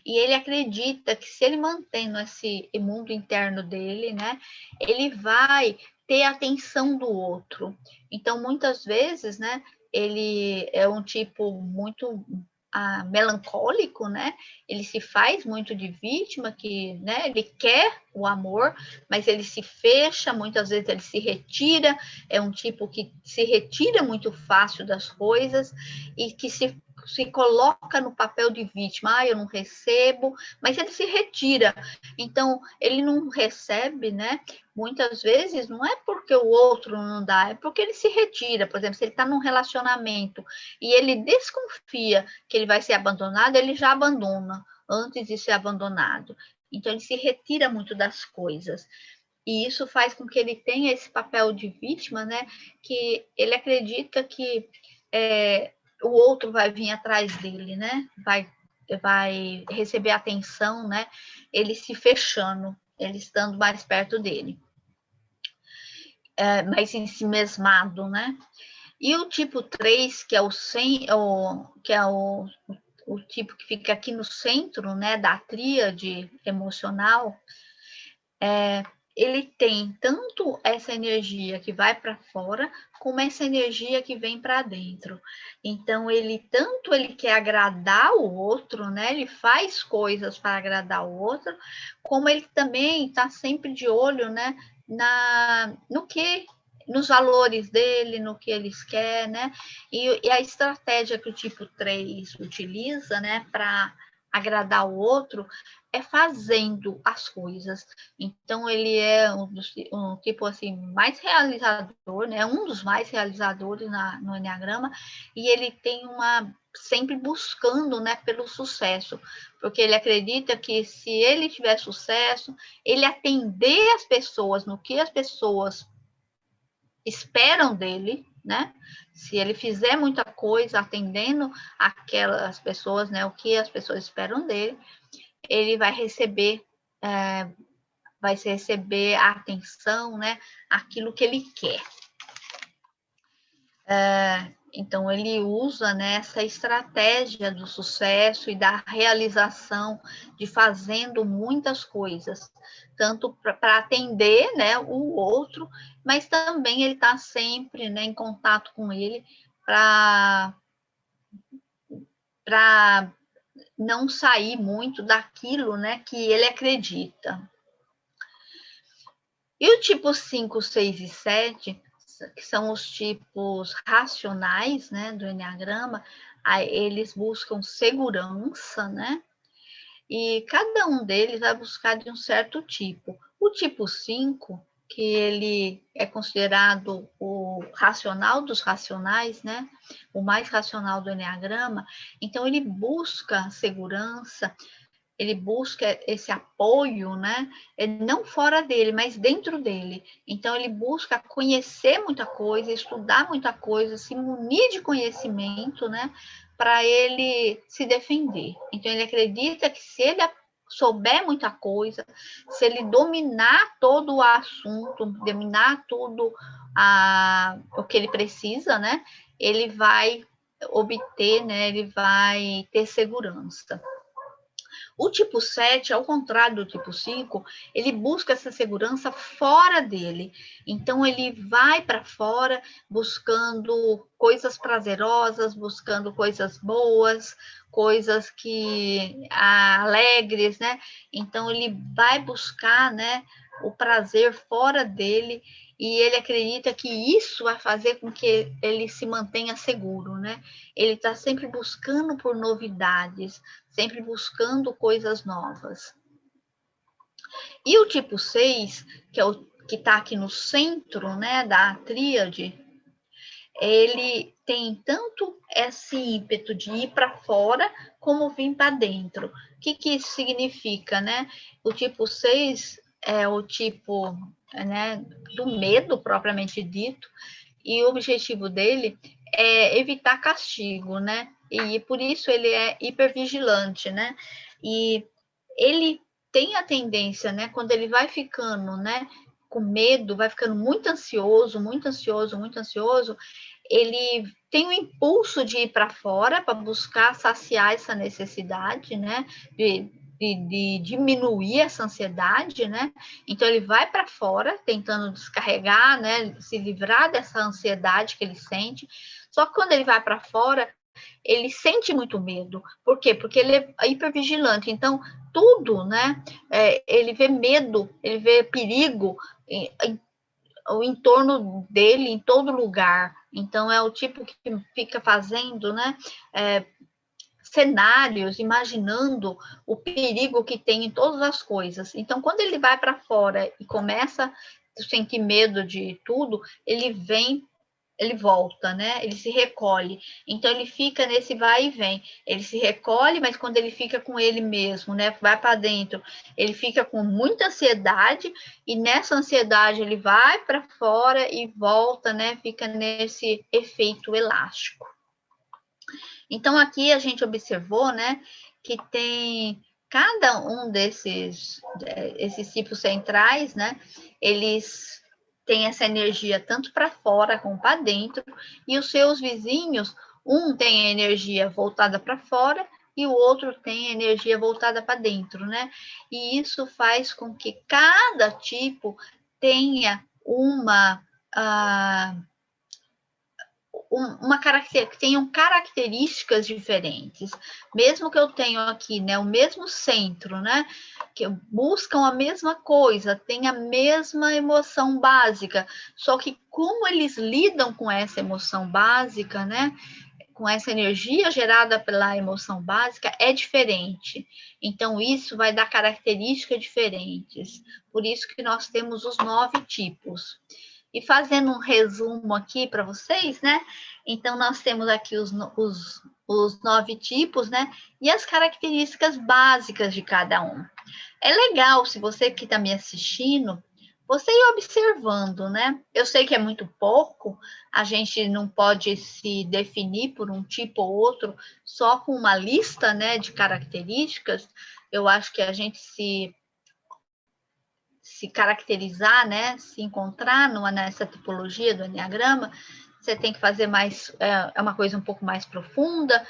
E ele acredita que se ele mantendo esse mundo interno dele, né, ele vai ter a atenção do outro. Então, muitas vezes, né, ele é um tipo muito melancólico, né? Ele se faz muito de vítima, que, né, ele quer o amor, mas ele se fecha, muitas vezes ele se retira, é um tipo que se retira muito fácil das coisas e que se coloca no papel de vítima, eu não recebo, mas ele se retira. Então, ele não recebe, né? Muitas vezes não é porque o outro não dá, é porque ele se retira. Por exemplo, se ele está num relacionamento e ele desconfia que ele vai ser abandonado, ele já abandona antes de ser abandonado. Então, ele se retira muito das coisas. E isso faz com que ele tenha esse papel de vítima, né? Que ele acredita que o outro vai vir atrás dele, né? Vai receber atenção, né? Ele se fechando, ele estando mais perto dele. Mais ensimesmado, né? E o tipo 3, que é o tipo que fica aqui no centro, né, da tríade emocional, ele tem tanto essa energia que vai para fora, como essa energia que vem para dentro. Então, ele quer agradar o outro, né? Ele faz coisas para agradar o outro, como ele também está sempre de olho, né, nos valores dele, no que eles querem, né? E a estratégia que o tipo 3 utiliza, né, para agradar o outro, é fazendo as coisas. Então, ele é um tipo assim, mais realizador, né? Um dos mais realizadores no Enneagrama, e ele tem sempre buscando, né, pelo sucesso, porque ele acredita que se ele tiver sucesso, ele atender as pessoas no que as pessoas esperam dele, né? Se ele fizer muita coisa atendendo aquelas pessoas, né, o que as pessoas esperam dele, ele vai receber a atenção, né? Aquilo que ele quer. Então, ele usa, né, essa estratégia do sucesso e da realização, de fazendo muitas coisas, tanto para atender, né, o outro, mas também ele está sempre, né, em contato com ele para não sair muito daquilo, né, que ele acredita. E o tipo 5, 6 e 7, que são os tipos racionais, né, do Enneagrama, eles buscam segurança, né? E cada um deles vai buscar de um certo tipo. O tipo 5, que ele é considerado o racional dos racionais, né? O mais racional do Enneagrama, então ele busca segurança, ele busca esse apoio, né? Não fora dele, mas dentro dele. Então, ele busca conhecer muita coisa, estudar muita coisa, se munir de conhecimento, né? Para ele se defender. Então, ele acredita que se ele souber muita coisa, se ele dominar todo o assunto, dominar tudo o que ele precisa, né? Ele vai obter, né, ele vai ter segurança. O tipo 7, ao contrário do tipo 5, ele busca essa segurança fora dele. Então, ele vai para fora buscando coisas prazerosas, buscando coisas boas, coisas que alegres, né? Então, ele vai buscar, né, o prazer fora dele e ele acredita que isso vai fazer com que ele se mantenha seguro, né? Ele está sempre buscando por novidades, sempre buscando coisas novas. E o tipo 6, que é o que está aqui no centro, né, da tríade, ele tem tanto esse ímpeto de ir para fora como vir para dentro. O que isso significa, né? O tipo 6 é o tipo, né, do medo propriamente dito, e o objetivo dele é evitar castigo, né? E por isso ele é hipervigilante, né? E ele tem a tendência, né, quando ele vai ficando, né, com medo, vai ficando muito ansioso, muito ansioso, muito ansioso, ele tem o impulso de ir para fora para buscar saciar essa necessidade, né, de diminuir essa ansiedade, né? Então ele vai para fora tentando descarregar, né, se livrar dessa ansiedade que ele sente. Só que quando ele vai para fora, ele sente muito medo. Por quê? Porque ele é hipervigilante. Então tudo, né? Ele vê medo, ele vê perigo o entorno dele em todo lugar. Então é o tipo que fica fazendo, né? Cenários, imaginando o perigo que tem em todas as coisas. Então, quando ele vai para fora e começa a sentir medo de tudo, ele vem, ele volta, né? Ele se recolhe. Então, ele fica nesse vai e vem. Ele se recolhe, mas quando ele fica com ele mesmo, né? Vai para dentro, ele fica com muita ansiedade, e nessa ansiedade ele vai para fora e volta, né? Fica nesse efeito elástico. Então, aqui a gente observou, né, que tem cada um esses tipos centrais, né, eles têm essa energia tanto para fora como para dentro, e os seus vizinhos, um tem a energia voltada para fora e o outro tem a energia voltada para dentro, né? E isso faz com que cada tipo tenha que tenham características diferentes. Mesmo que eu tenha aqui, né, o mesmo centro, né, que buscam a mesma coisa, tem a mesma emoção básica, só que como eles lidam com essa emoção básica, né, com essa energia gerada pela emoção básica, é diferente. Então, isso vai dar características diferentes. Por isso que nós temos os 9 tipos. E fazendo um resumo aqui para vocês, né? Então, nós temos aqui os 9 tipos, né? E as características básicas de cada um. É legal, se você que está me assistindo, você ir observando, né? Eu sei que é muito pouco, a gente não pode se definir por um tipo ou outro só com uma lista, né, de características. Eu acho que a gente se caracterizar, né, se encontrar nessa tipologia do Enneagrama, você tem que fazer mais, é uma coisa um pouco mais profunda,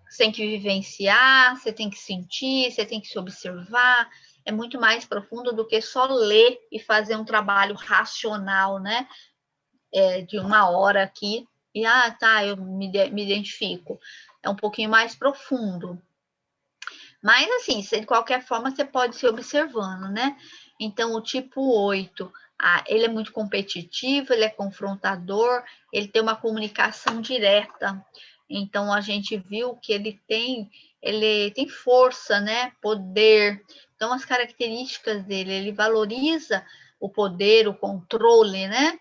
você tem que vivenciar, você tem que sentir, você tem que se observar, é muito mais profundo do que só ler e fazer um trabalho racional, né, de 1 hora aqui, e, tá, eu me identifico. É um pouquinho mais profundo. Mas, assim, de qualquer forma, você pode se observando, né? Então, o tipo 8, ele é muito competitivo, ele é confrontador, ele tem uma comunicação direta. Então, a gente viu que ele tem força, né? Poder. Então, as características dele, ele valoriza o poder, o controle, né?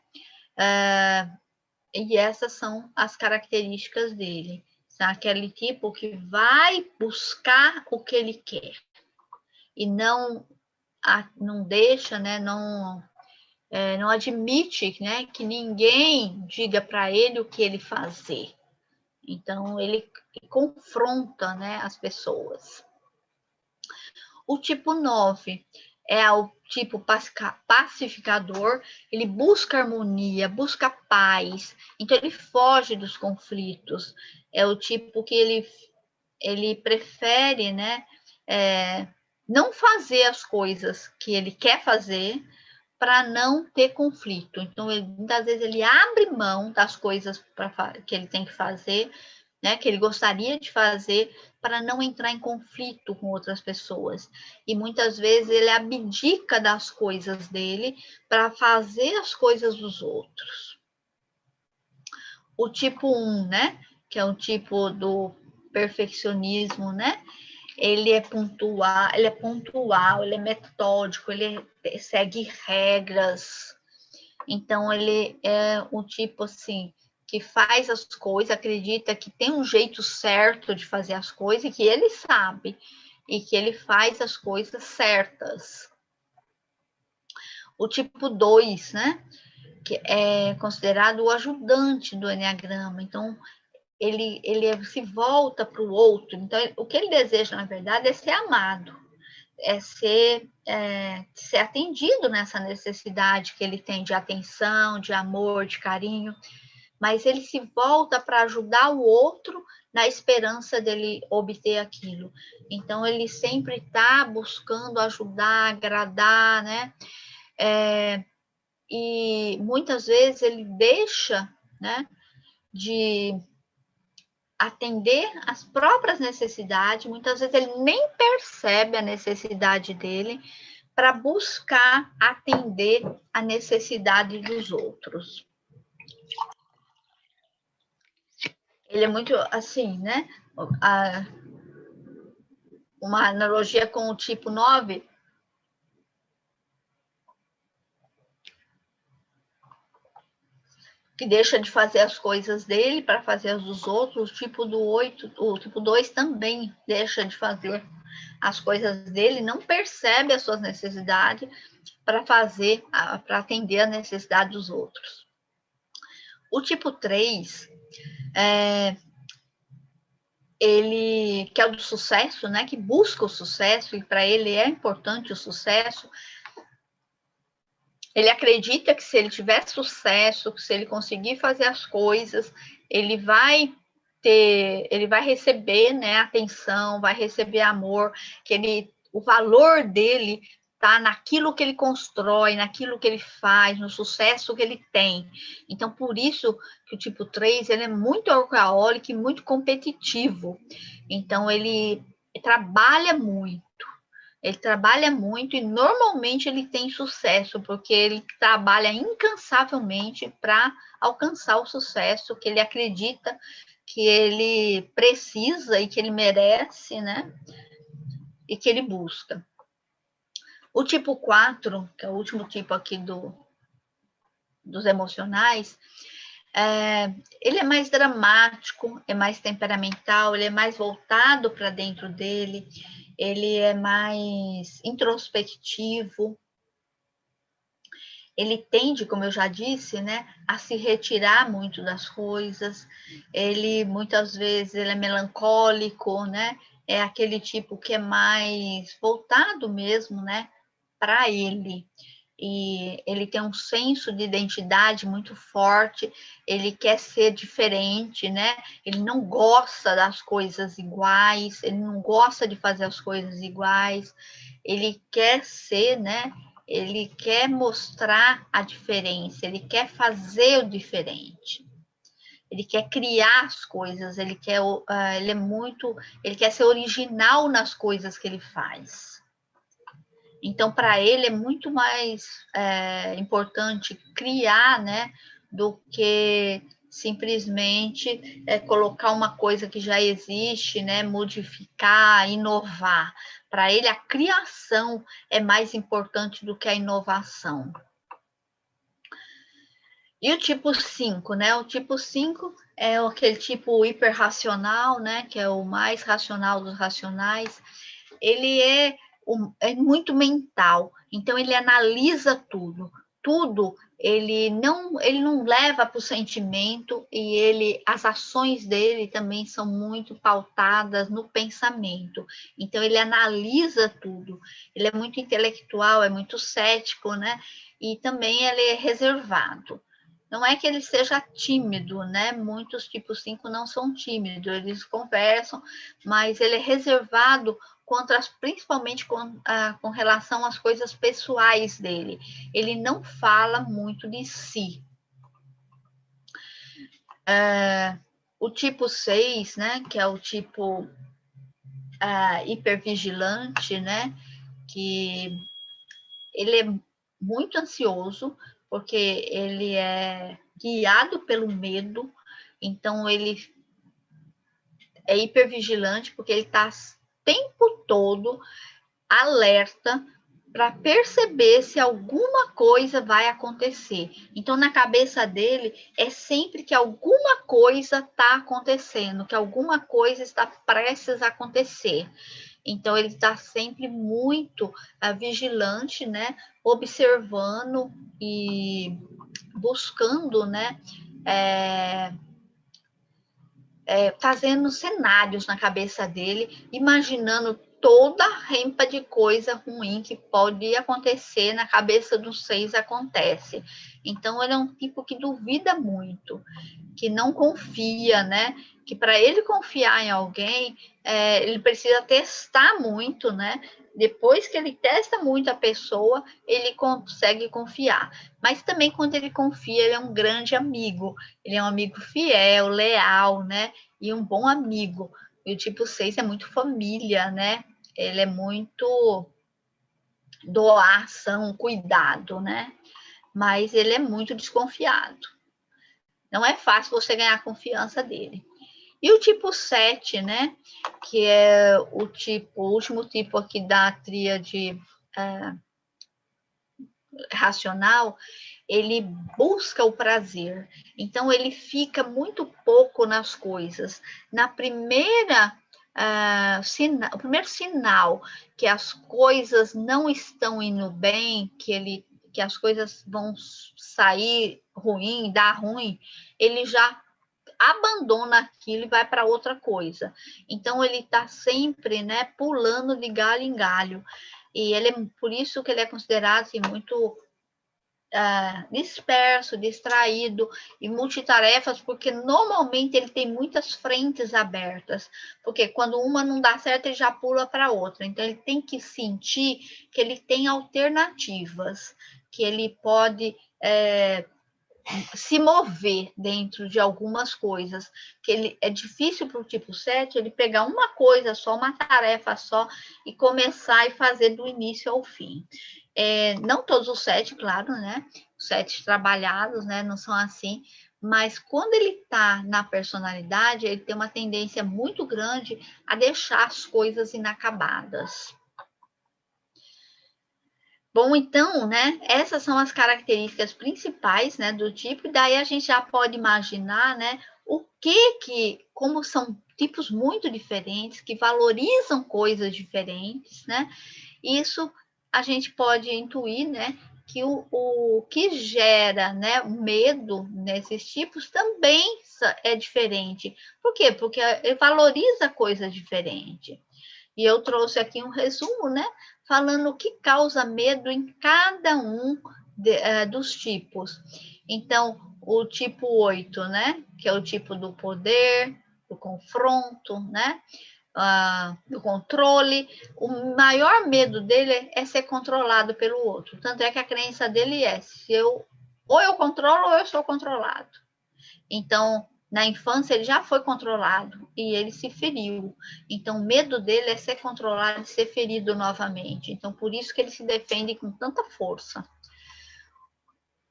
E essas são as características dele. Aquele tipo que vai buscar o que ele quer e não deixa, né, não admite, né, que ninguém diga para ele o que ele fazer. Então, ele confronta, né, as pessoas. O tipo 9 é o tipo pacificador, ele busca harmonia, busca paz, então ele foge dos conflitos, é o tipo que ele prefere, né, não fazer as coisas que ele quer fazer para não ter conflito. Então, muitas vezes ele abre mão das coisas que ele tem que fazer, né, que ele gostaria de fazer, para não entrar em conflito com outras pessoas. E muitas vezes ele abdica das coisas dele para fazer as coisas dos outros. O tipo 1, né, que é o tipo do perfeccionismo, né? Ele é pontual, ele é metódico, ele segue regras. Então, ele é um tipo assim que faz as coisas, acredita que tem um jeito certo de fazer as coisas e que ele sabe e que ele faz as coisas certas. O tipo 2, né? Que é considerado o ajudante do Enneagrama. Então, ele se volta para o outro. Então, o que ele deseja, na verdade, é ser amado, é ser atendido nessa necessidade que ele tem de atenção, de amor, de carinho, mas ele se volta para ajudar o outro na esperança dele obter aquilo. Então, ele sempre está buscando ajudar, agradar, né? E muitas vezes ele deixa, né, de atender às próprias necessidades, muitas vezes ele nem percebe a necessidade dele para buscar atender a necessidade dos outros. Ele é muito assim, né? Uma analogia com o tipo 9, que deixa de fazer as coisas dele para fazer as dos outros. O tipo do 8, o tipo 2 também deixa de fazer as coisas dele, não percebe as suas necessidades para atender a necessidade dos outros. O tipo 3, ele que é o do sucesso, né, que busca o sucesso, e para ele é importante o sucesso. Ele acredita que se ele tiver sucesso, que se ele conseguir fazer as coisas, ele vai receber, né, atenção, vai receber amor, que o valor dele está naquilo que ele constrói, naquilo que ele faz, no sucesso que ele tem. Então, por isso que o tipo 3, ele é muito workaholic e muito competitivo. Então, ele trabalha muito. Ele trabalha muito e normalmente ele tem sucesso, porque ele trabalha incansavelmente para alcançar o sucesso que ele acredita que ele precisa e que ele merece, né? E que ele busca. O tipo 4, que é o último tipo aqui dos emocionais, ele é mais dramático, é mais temperamental, ele é mais voltado para dentro dele, ele é mais introspectivo, ele tende, como eu já disse, né, a se retirar muito das coisas, ele muitas vezes ele é melancólico, né, é aquele tipo que é mais voltado mesmo, né, para ele. E ele tem um senso de identidade muito forte, ele quer ser diferente, né? Ele não gosta das coisas iguais, ele não gosta de fazer as coisas iguais, ele quer ser, né? Ele quer mostrar a diferença, ele quer fazer o diferente. Ele quer criar as coisas, ele quer ser original nas coisas que ele faz. Então, para ele é muito mais importante criar, né, do que simplesmente colocar uma coisa que já existe, né, modificar, inovar. Para ele, a criação é mais importante do que a inovação. E o tipo 5, né? O tipo 5 é aquele tipo hiperracional, né, que é o mais racional dos racionais. Ele é muito mental, então ele analisa tudo ele não leva para o sentimento, e as ações dele também são muito pautadas no pensamento, então ele analisa tudo, ele é muito intelectual, é muito cético, né? E também ele é reservado. Não é que ele seja tímido, né? Muitos tipos 5 não são tímidos, eles conversam, mas ele é reservado principalmente com relação às coisas pessoais dele. Ele não fala muito de si. O tipo 6, né? Que é o tipo hipervigilante, né? Que ele é muito ansioso, porque ele é guiado pelo medo, então ele é hipervigilante, porque ele está o tempo todo alerta para perceber se alguma coisa vai acontecer. Então, na cabeça dele, é sempre que alguma coisa está acontecendo, que alguma coisa está prestes a acontecer. Então, ele está sempre muito vigilante, né? Observando e buscando, né? Fazendo cenários na cabeça dele, imaginando toda a rempa de coisa ruim que pode acontecer na cabeça dos 6 acontece. Então, ele é um tipo que duvida muito, que não confia, né? Que para ele confiar em alguém, ele precisa testar muito, né? Depois que ele testa muito a pessoa, ele consegue confiar. Mas também quando ele confia, ele é um grande amigo. Ele é um amigo fiel, leal, né? E um bom amigo. E o tipo 6 é muito família, né? Ele é muito doação, cuidado, né? Mas ele é muito desconfiado. Não é fácil você ganhar a confiança dele. E o tipo 7, né? Que é o último tipo aqui da tríade racional, ele busca o prazer. Então, ele fica muito pouco nas coisas. Na primeira o primeiro sinal que as coisas não estão indo bem, que as coisas vão sair ruim, dar ruim, ele já abandona aquilo e vai para outra coisa. Então ele está sempre, né, pulando de galho em galho. E por isso que ele é considerado assim, muito disperso, distraído e multitarefas, porque normalmente ele tem muitas frentes abertas, porque quando uma não dá certo, ele já pula para outra. Então ele tem que sentir que ele tem alternativas, que ele pode se mover dentro de algumas coisas, que é difícil para o tipo 7 ele pegar uma coisa só, uma tarefa só, e começar e fazer do início ao fim. Não todos os 7, claro, né? Os 7 trabalhados, né? Não são assim, mas quando ele está na personalidade, ele tem uma tendência muito grande a deixar as coisas inacabadas. Bom, então, né, essas são as características principais, né, do tipo, e daí a gente já pode imaginar, né, como são tipos muito diferentes, que valorizam coisas diferentes, né, isso a gente pode intuir, né, que o que gera, né, o medo nesses tipos também é diferente. Por quê? Porque ele valoriza coisas diferentes. E eu trouxe aqui um resumo, né? Falando o que causa medo em cada um dos tipos. Então, o tipo 8, né? Que é o tipo do poder, do confronto, né? Do controle. O maior medo dele é ser controlado pelo outro. Tanto é que a crença dele é: ou eu controlo ou eu sou controlado. Então, na infância, ele já foi controlado e ele se feriu. Então, o medo dele é ser controlado e ser ferido novamente. Então, por isso que ele se defende com tanta força.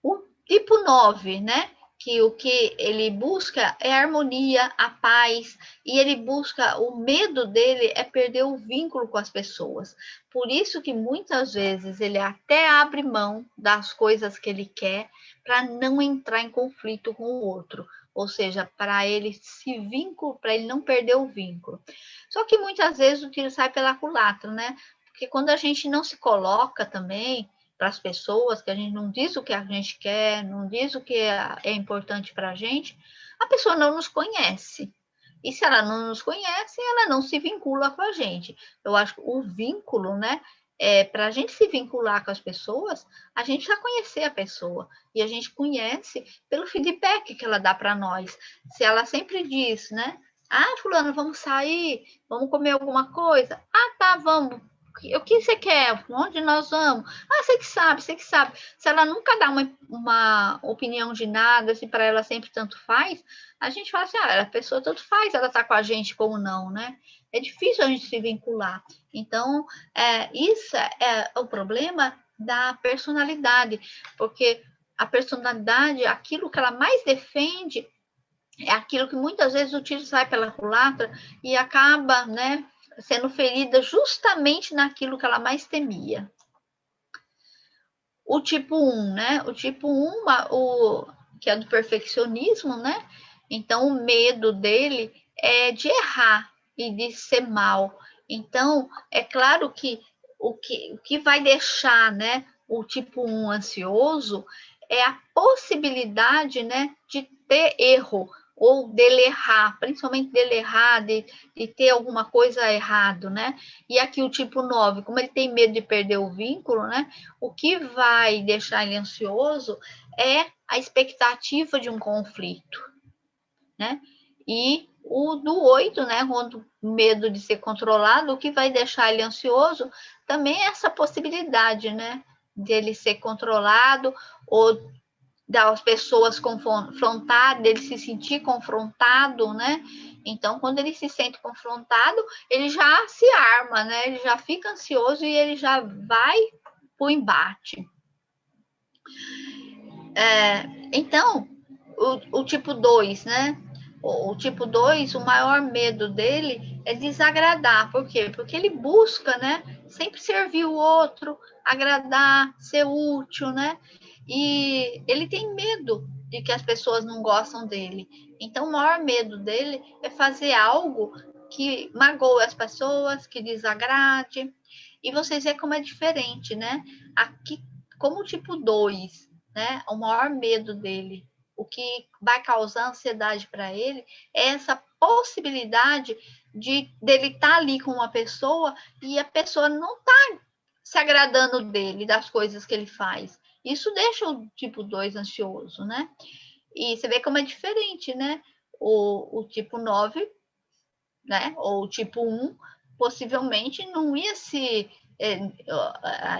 O tipo 9, né? Que o que ele busca é a harmonia, a paz, e ele busca, o medo dele é perder o vínculo com as pessoas. Por isso que muitas vezes ele até abre mão das coisas que ele quer para não entrar em conflito com o outro, ou seja, para ele se vínculo, para ele não perder o vínculo. Só que muitas vezes o tiro sai pela culatra, né? Porque quando a gente não se coloca também para as pessoas, que a gente não diz o que a gente quer, não diz o que é importante para a gente, a pessoa não nos conhece. E se ela não nos conhece, ela não se vincula com a gente. Eu acho que o vínculo, né, para a gente se vincular com as pessoas, a gente já conhecer a pessoa. E a gente conhece pelo feedback que ela dá para nós. Se ela sempre diz, né? Ah, fulano, vamos sair? Vamos comer alguma coisa? Ah, tá, vamos. O que você quer? Onde nós vamos? Ah, você que sabe, você que sabe. Se ela nunca dá uma opinião de nada, se para ela sempre tanto faz, a gente fala assim, ah, a pessoa tanto faz, ela tá com a gente como não, né? É difícil a gente se vincular. Então, isso é o problema da personalidade, porque a personalidade, aquilo que ela mais defende, é aquilo que muitas vezes o tiro sai pela culatra e acaba, né, sendo ferida justamente naquilo que ela mais temia. O tipo 1, né? O tipo 1, que é do perfeccionismo, né? Então, o medo dele é de errar e de ser mal. Então, é claro que o que vai deixar, né, o tipo 1 ansioso é a possibilidade, né, de ter erro, ou dele errar, principalmente dele errar, de ter alguma coisa errado, né? E aqui o tipo 9, como ele tem medo de perder o vínculo, né? O que vai deixar ele ansioso é a expectativa de um conflito, né? E o do 8, né, quando medo de ser controlado, o que vai deixar ele ansioso também é essa possibilidade, né, de ele ser controlado ou das pessoas confrontar, dele se sentir confrontado, né? Então, quando ele se sente confrontado, ele já se arma, né? Ele já fica ansioso e ele já vai para o embate. Então, o tipo 2, né? O tipo 2, o maior medo dele é desagradar. Por quê? Porque ele busca, né? Sempre servir o outro, agradar, ser útil, né? E ele tem medo de que as pessoas não gostam dele. Então, o maior medo dele é fazer algo que magoe as pessoas, que desagrade. E vocês veem como é diferente, né? Aqui, como o tipo 2, né? O maior medo dele, o que vai causar ansiedade para ele, é essa possibilidade dele estar ali com uma pessoa e a pessoa não tá se agradando dele, das coisas que ele faz. Isso deixa o tipo 2 ansioso, né? E você vê como é diferente, né? O tipo 9, né? Ou o tipo 1, possivelmente não ia se.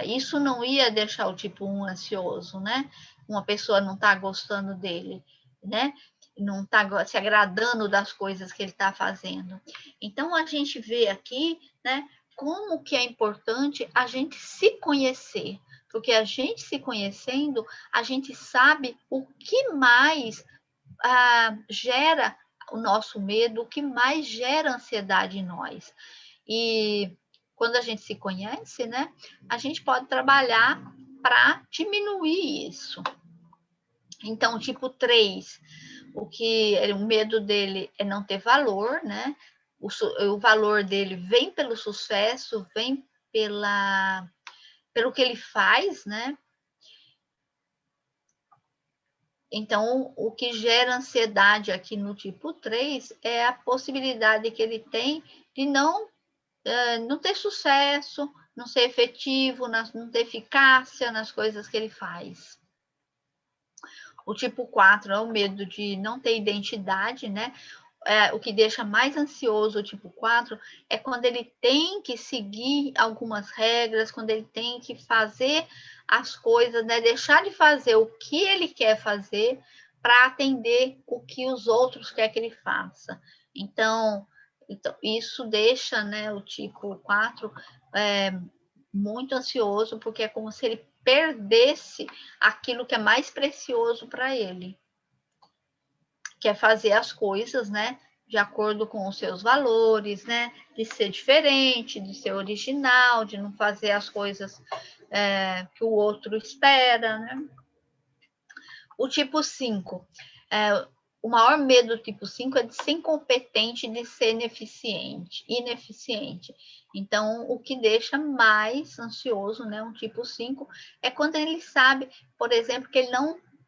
Isso não ia deixar o tipo 1 ansioso, né? Uma pessoa não está gostando dele, né? Não está se agradando das coisas que ele está fazendo. Então, a gente vê aqui, né? Como que é importante a gente se conhecer, porque a gente se conhecendo, a gente sabe o que mais gera o nosso medo, o que mais gera ansiedade em nós. E quando a gente se conhece, né, a gente pode trabalhar para diminuir isso. Então, tipo 3, o medo dele é não ter valor, né? O valor dele vem pelo sucesso, vem pelo que ele faz, né? Então, o que gera ansiedade aqui no tipo 3 é a possibilidade que ele tem de não ter sucesso, não ser efetivo, não ter eficácia nas coisas que ele faz. O tipo 4 é o medo de não ter identidade, né? O que deixa mais ansioso o tipo 4 é quando ele tem que seguir algumas regras, quando ele tem que fazer as coisas, né? Deixar de fazer o que ele quer fazer para atender o que os outros querem que ele faça. Então isso deixa, né, o tipo 4 muito ansioso, porque é como se ele perdesse aquilo que é mais precioso para ele, que é fazer as coisas, né, de acordo com os seus valores, né, de ser diferente, de ser original, de não fazer as coisas que o outro espera, né. O tipo 5, o maior medo do tipo 5 é de ser incompetente, de ser ineficiente. Então, o que deixa mais ansioso, né, um tipo 5, é quando ele sabe, por exemplo, que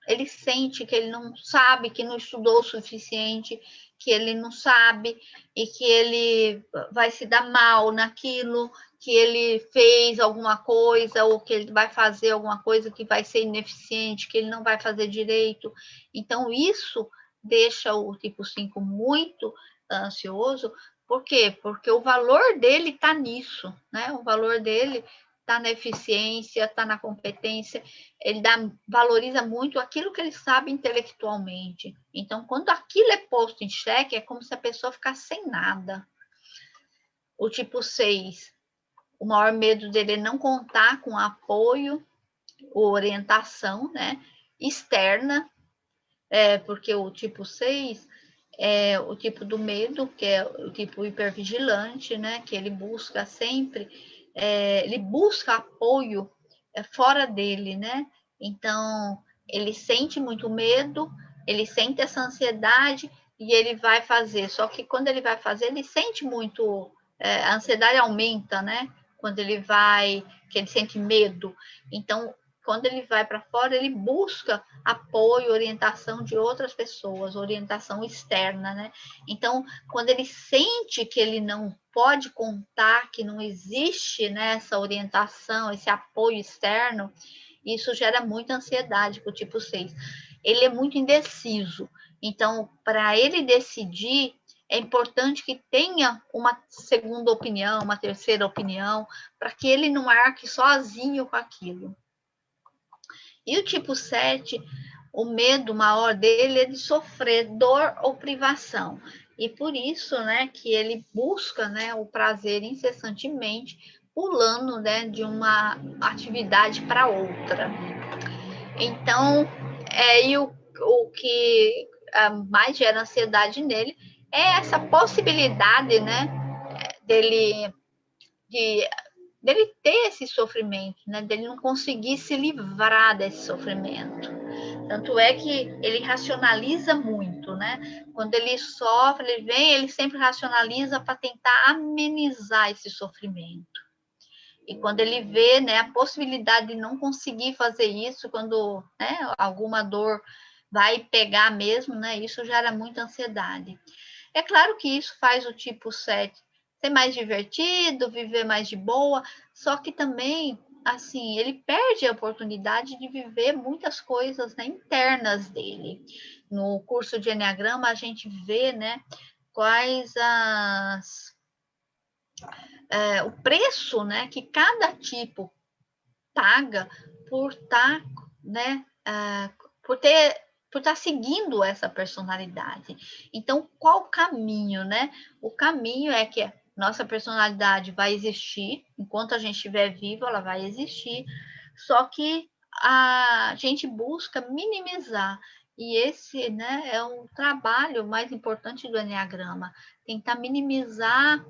ele sente que ele não sabe, que não estudou o suficiente, que ele não sabe e que ele vai se dar mal naquilo, que ele fez alguma coisa ou que ele vai fazer alguma coisa que vai ser ineficiente, que ele não vai fazer direito. Então, isso deixa o tipo 5 muito ansioso. Por quê? Porque o valor dele está nisso, né? O valor dele está na eficiência, está na competência, ele valoriza muito aquilo que ele sabe intelectualmente. Então, quando aquilo é posto em xeque, é como se a pessoa ficasse sem nada. O tipo 6, o maior medo dele é não contar com apoio ou orientação, né, externa, porque o tipo 6 é o tipo do medo, que é o tipo hipervigilante, né, que ele busca sempre, ele busca apoio fora dele, né, então ele sente muito medo, ele sente essa ansiedade e ele vai fazer, só que quando ele vai fazer, ele sente muito, a ansiedade aumenta, né, quando ele vai, que ele sente medo, então quando ele vai para fora, ele busca apoio, orientação de outras pessoas, orientação externa, né? Então, quando ele sente que ele não pode contar, que não existe, né, essa orientação, esse apoio externo, isso gera muita ansiedade para o tipo 6. Ele é muito indeciso. Então, para ele decidir, é importante que tenha uma segunda opinião, uma terceira opinião, para que ele não arque sozinho com aquilo. E o tipo 7, o medo maior dele é de sofrer dor ou privação. E por isso, né, que ele busca, né, o prazer incessantemente, pulando, né, de uma atividade para outra. Então, e o que mais gera ansiedade nele é essa possibilidade, né, dele ter esse sofrimento, né, dele não conseguir se livrar desse sofrimento. Tanto é que ele racionaliza muito, né? Quando ele sofre, ele sempre racionaliza para tentar amenizar esse sofrimento. E quando ele vê, né, a possibilidade de não conseguir fazer isso, quando, né, alguma dor vai pegar mesmo, né, isso gera muita ansiedade. É claro que isso faz o tipo 7 ser mais divertido, viver mais de boa, só que também, assim, ele perde a oportunidade de viver muitas coisas, né, internas dele. No curso de Enneagrama, a gente vê, né, quais o preço, né, que cada tipo paga por estar, né, por estar seguindo essa personalidade. Então, qual o caminho, né? O caminho é que nossa personalidade vai existir, enquanto a gente estiver vivo, ela vai existir, só que a gente busca minimizar. E esse, né, é um trabalho mais importante do Enneagrama, tentar minimizar,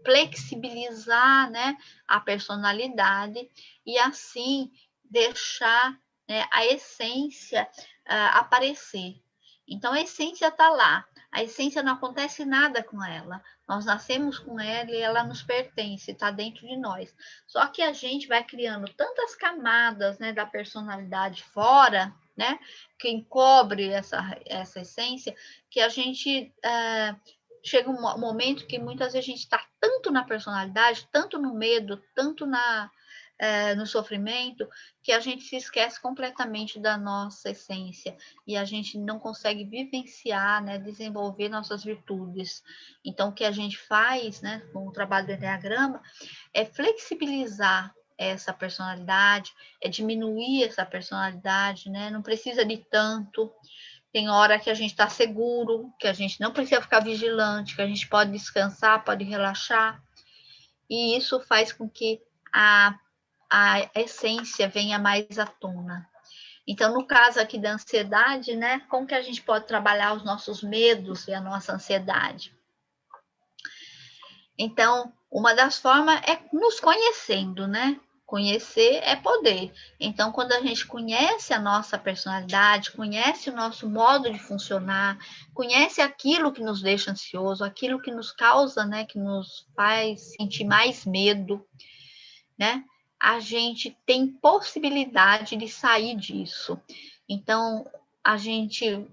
flexibilizar, né, a personalidade e assim deixar, né, a essência aparecer. Então a essência está lá, a essência não acontece nada com ela. Nós nascemos com ela e ela nos pertence, está dentro de nós. Só que a gente vai criando tantas camadas, né, da personalidade fora, né, que encobre essa essência, que a gente chega um momento que muitas vezes a gente está tanto na personalidade, tanto no medo, tanto no sofrimento, que a gente se esquece completamente da nossa essência e a gente não consegue vivenciar, né, desenvolver nossas virtudes. Então, o que a gente faz, né, com o trabalho do Enneagrama, é flexibilizar essa personalidade, é diminuir essa personalidade, né? Não precisa de tanto. Tem hora que a gente está seguro, que a gente não precisa ficar vigilante, que a gente pode descansar, pode relaxar. E isso faz com que a essência venha mais à tona. Então, no caso aqui da ansiedade, né? Como que a gente pode trabalhar os nossos medos e a nossa ansiedade? Então, uma das formas é nos conhecendo, né? Conhecer é poder. Então, quando a gente conhece a nossa personalidade, conhece o nosso modo de funcionar, conhece aquilo que nos deixa ansioso, aquilo que nos causa, né, que nos faz sentir mais medo, né? A gente tem possibilidade de sair disso. Então, a gente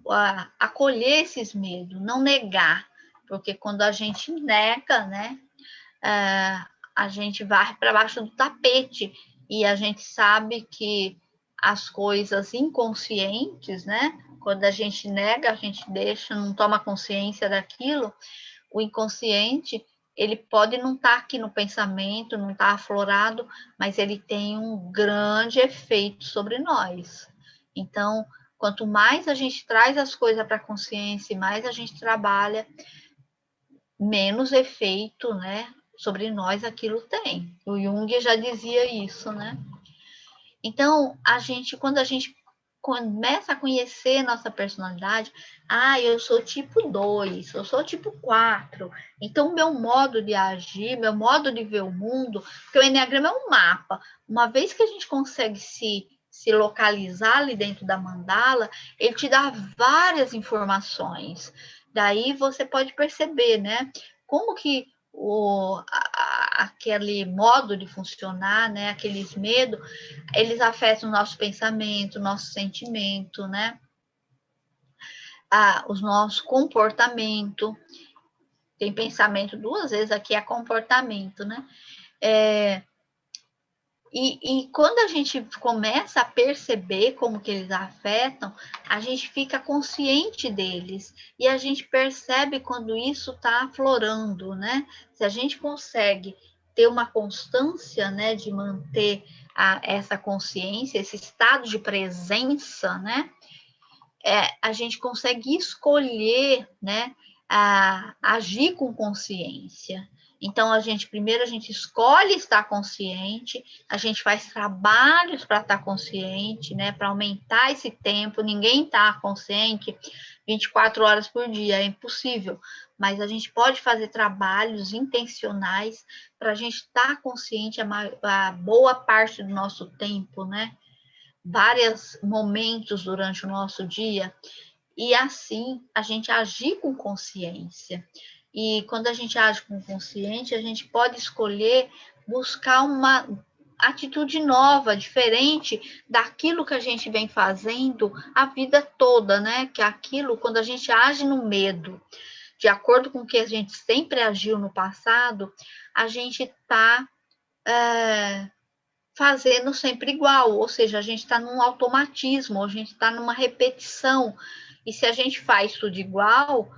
acolher esses medos, não negar, porque quando a gente nega, né, a gente varre para baixo do tapete, e a gente sabe que as coisas inconscientes, né? Quando a gente nega, a gente deixa, não toma consciência daquilo, o inconsciente, ele pode não estar aqui no pensamento, não estar aflorado, mas ele tem um grande efeito sobre nós. Então, quanto mais a gente traz as coisas para a consciência e mais a gente trabalha, menos efeito, né, sobre nós aquilo tem. O Jung já dizia isso, né? Então, quando a gente começa a conhecer nossa personalidade, eu sou tipo 2, eu sou tipo 4. Então, meu modo de agir, meu modo de ver o mundo, porque o Enneagrama é um mapa. Uma vez que a gente consegue se localizar ali dentro da mandala, ele te dá várias informações. Daí você pode perceber, né? Como que aquele modo de funcionar, né? Aqueles medos, eles afetam o nosso pensamento, nosso sentimento, né? O nosso comportamento. Tem pensamento duas vezes aqui, é comportamento, né? E quando a gente começa a perceber como que eles afetam, a gente fica consciente deles e a gente percebe quando isso está aflorando, né? Se a gente consegue ter uma constância, né, de manter essa consciência, esse estado de presença, né? A gente consegue escolher, né, agir com consciência. Então, primeiro a gente escolhe estar consciente, a gente faz trabalhos para estar consciente, né, para aumentar esse tempo. Ninguém está consciente 24 horas por dia, é impossível, mas a gente pode fazer trabalhos intencionais para a gente estar consciente a boa parte do nosso tempo, né? Vários momentos durante o nosso dia, e assim a gente agir com consciência. E quando a gente age com consciência, a gente pode escolher buscar uma atitude nova, diferente daquilo que a gente vem fazendo a vida toda, né? Que é aquilo, quando a gente age no medo, de acordo com o que a gente sempre agiu no passado, a gente está fazendo sempre igual, ou seja, a gente está num automatismo, a gente está numa repetição, e se a gente faz tudo igual,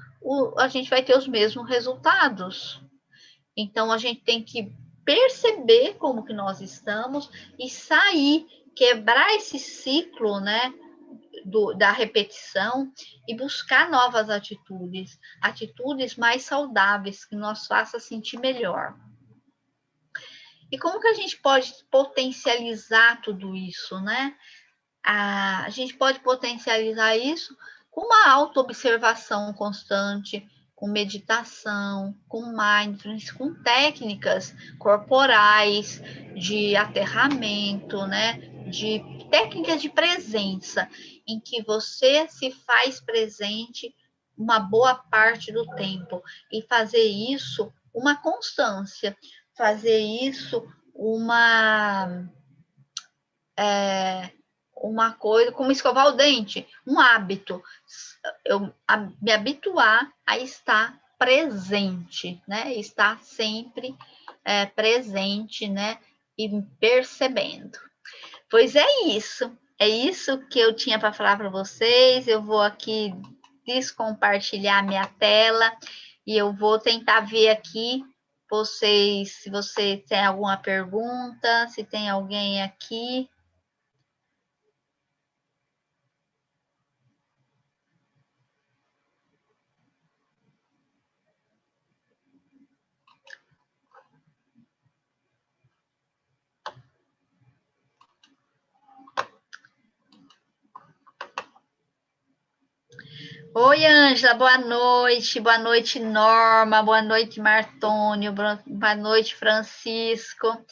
a gente vai ter os mesmos resultados. Então, a gente tem que perceber como que nós estamos e sair, quebrar esse ciclo, né, da repetição e buscar novas atitudes mais saudáveis, que nos façam sentir melhor. E como que a gente pode potencializar tudo isso, né? A gente pode potencializar isso com uma autoobservação constante, com meditação, com mindfulness, com técnicas corporais, de aterramento, né? De técnicas de presença, em que você se faz presente uma boa parte do tempo, e fazer isso uma constância, fazer isso uma coisa, como escovar o dente, um hábito. Me habituar a estar presente, né? Estar sempre presente, né? E percebendo. Pois é isso que eu tinha para falar para vocês. Eu vou aqui descompartilhar minha tela e eu vou tentar ver aqui se você tem alguma pergunta, se tem alguém aqui. Oi, Ângela, boa noite, Norma, boa noite, Martônio, boa noite, Francisco.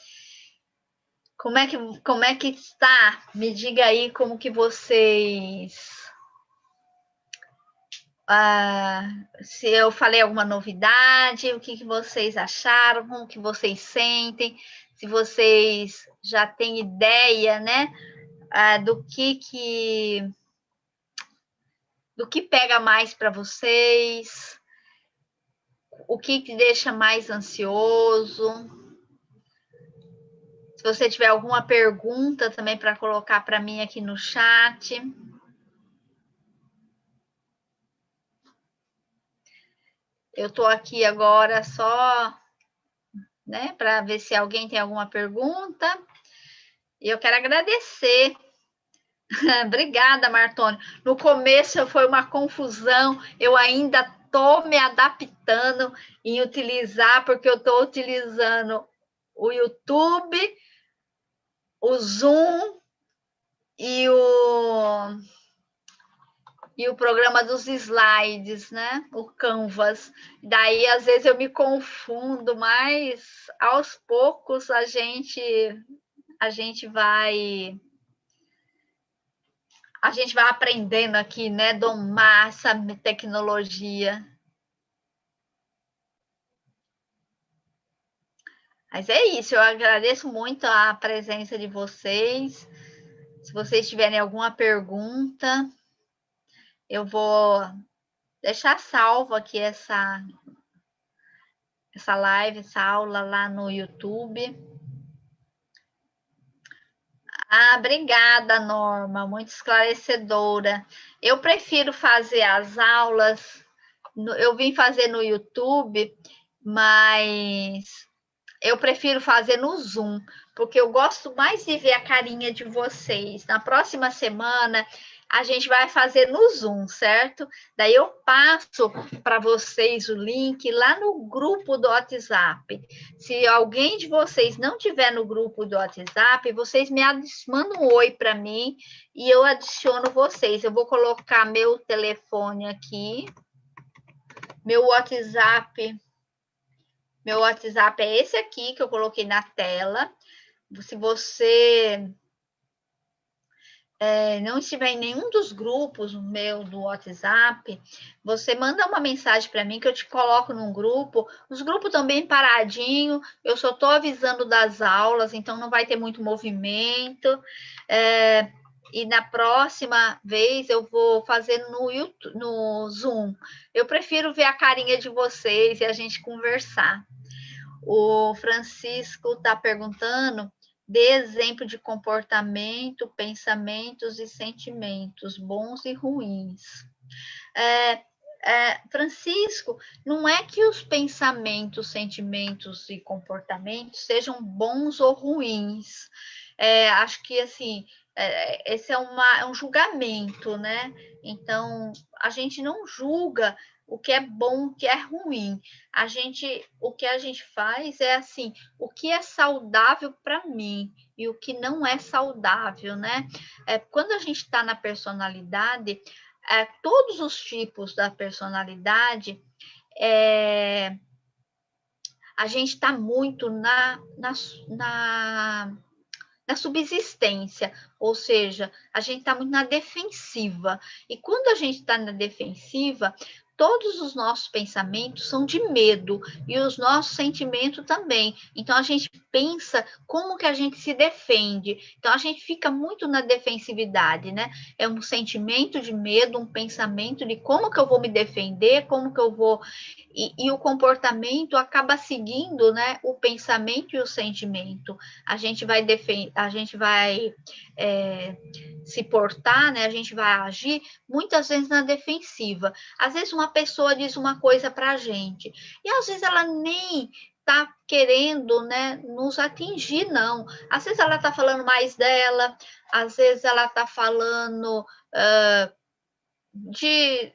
Como é que está? Me diga aí como que vocês... se eu falei alguma novidade, o que vocês acharam, como que vocês sentem, se vocês já têm ideia, né, do que pega mais para vocês, o que deixa mais ansioso. você tiver alguma pergunta também para colocar para mim aqui no chat. Eu estou aqui agora só, né, para ver se alguém tem alguma pergunta. E eu quero agradecer. Obrigada, Martônio. No começo foi uma confusão, eu ainda estou me adaptando em utilizar, porque eu estou utilizando o YouTube, o Zoom e o programa dos slides, né? O Canvas. Daí, às vezes, eu me confundo, mas aos poucos a gente vai aprendendo aqui, né? Domar essa tecnologia. Mas é isso, eu agradeço muito a presença de vocês. Se vocês tiverem alguma pergunta, eu vou deixar salvo aqui essa live, essa aula lá no YouTube. Obrigada, Norma, muito esclarecedora. Eu prefiro fazer as aulas, eu vim fazer no YouTube, mas eu prefiro fazer no Zoom, porque eu gosto mais de ver a carinha de vocês. Na próxima semana, a gente vai fazer no Zoom, certo? Daí eu passo para vocês o link lá no grupo do WhatsApp. Se alguém de vocês não tiver no grupo do WhatsApp, vocês mandam um oi para mim e eu adiciono vocês. Eu vou colocar meu telefone aqui, meu WhatsApp. Meu WhatsApp é esse aqui que eu coloquei na tela. Se você não estiver em nenhum dos grupos meu do WhatsApp, você manda uma mensagem para mim que eu te coloco num grupo. Os grupos estão bem paradinhos, eu só estou avisando das aulas, então não vai ter muito movimento. E na próxima vez eu vou fazer no YouTube, no Zoom. Eu prefiro ver a carinha de vocês e a gente conversar. O Francisco está perguntando: dê exemplo de comportamento, pensamentos e sentimentos, bons e ruins. Francisco, não é que os pensamentos, sentimentos e comportamentos sejam bons ou ruins. Acho que, assim, esse é um julgamento, né? Então, a gente não julga o que é bom, o que é ruim. O que a gente faz é assim, o que é saudável para mim e o que não é saudável, né? Quando a gente está na personalidade, todos os tipos da personalidade, a gente está muito na subsistência, ou seja, a gente está muito na defensiva. E quando a gente está na defensiva, todos os nossos pensamentos são de medo e os nossos sentimentos também. Então, a gente pensa como que a gente se defende. Então, a gente fica muito na defensividade, né? É um sentimento de medo, um pensamento de como que eu vou me defender, como que eu vou... E o comportamento acaba seguindo, né, o pensamento e o sentimento. A gente vai se portar, né? A gente vai agir muitas vezes na defensiva. Às vezes uma pessoa diz uma coisa para a gente e às vezes ela nem está querendo, né, nos atingir, não. Às vezes ela está falando mais dela, às vezes ela está falando de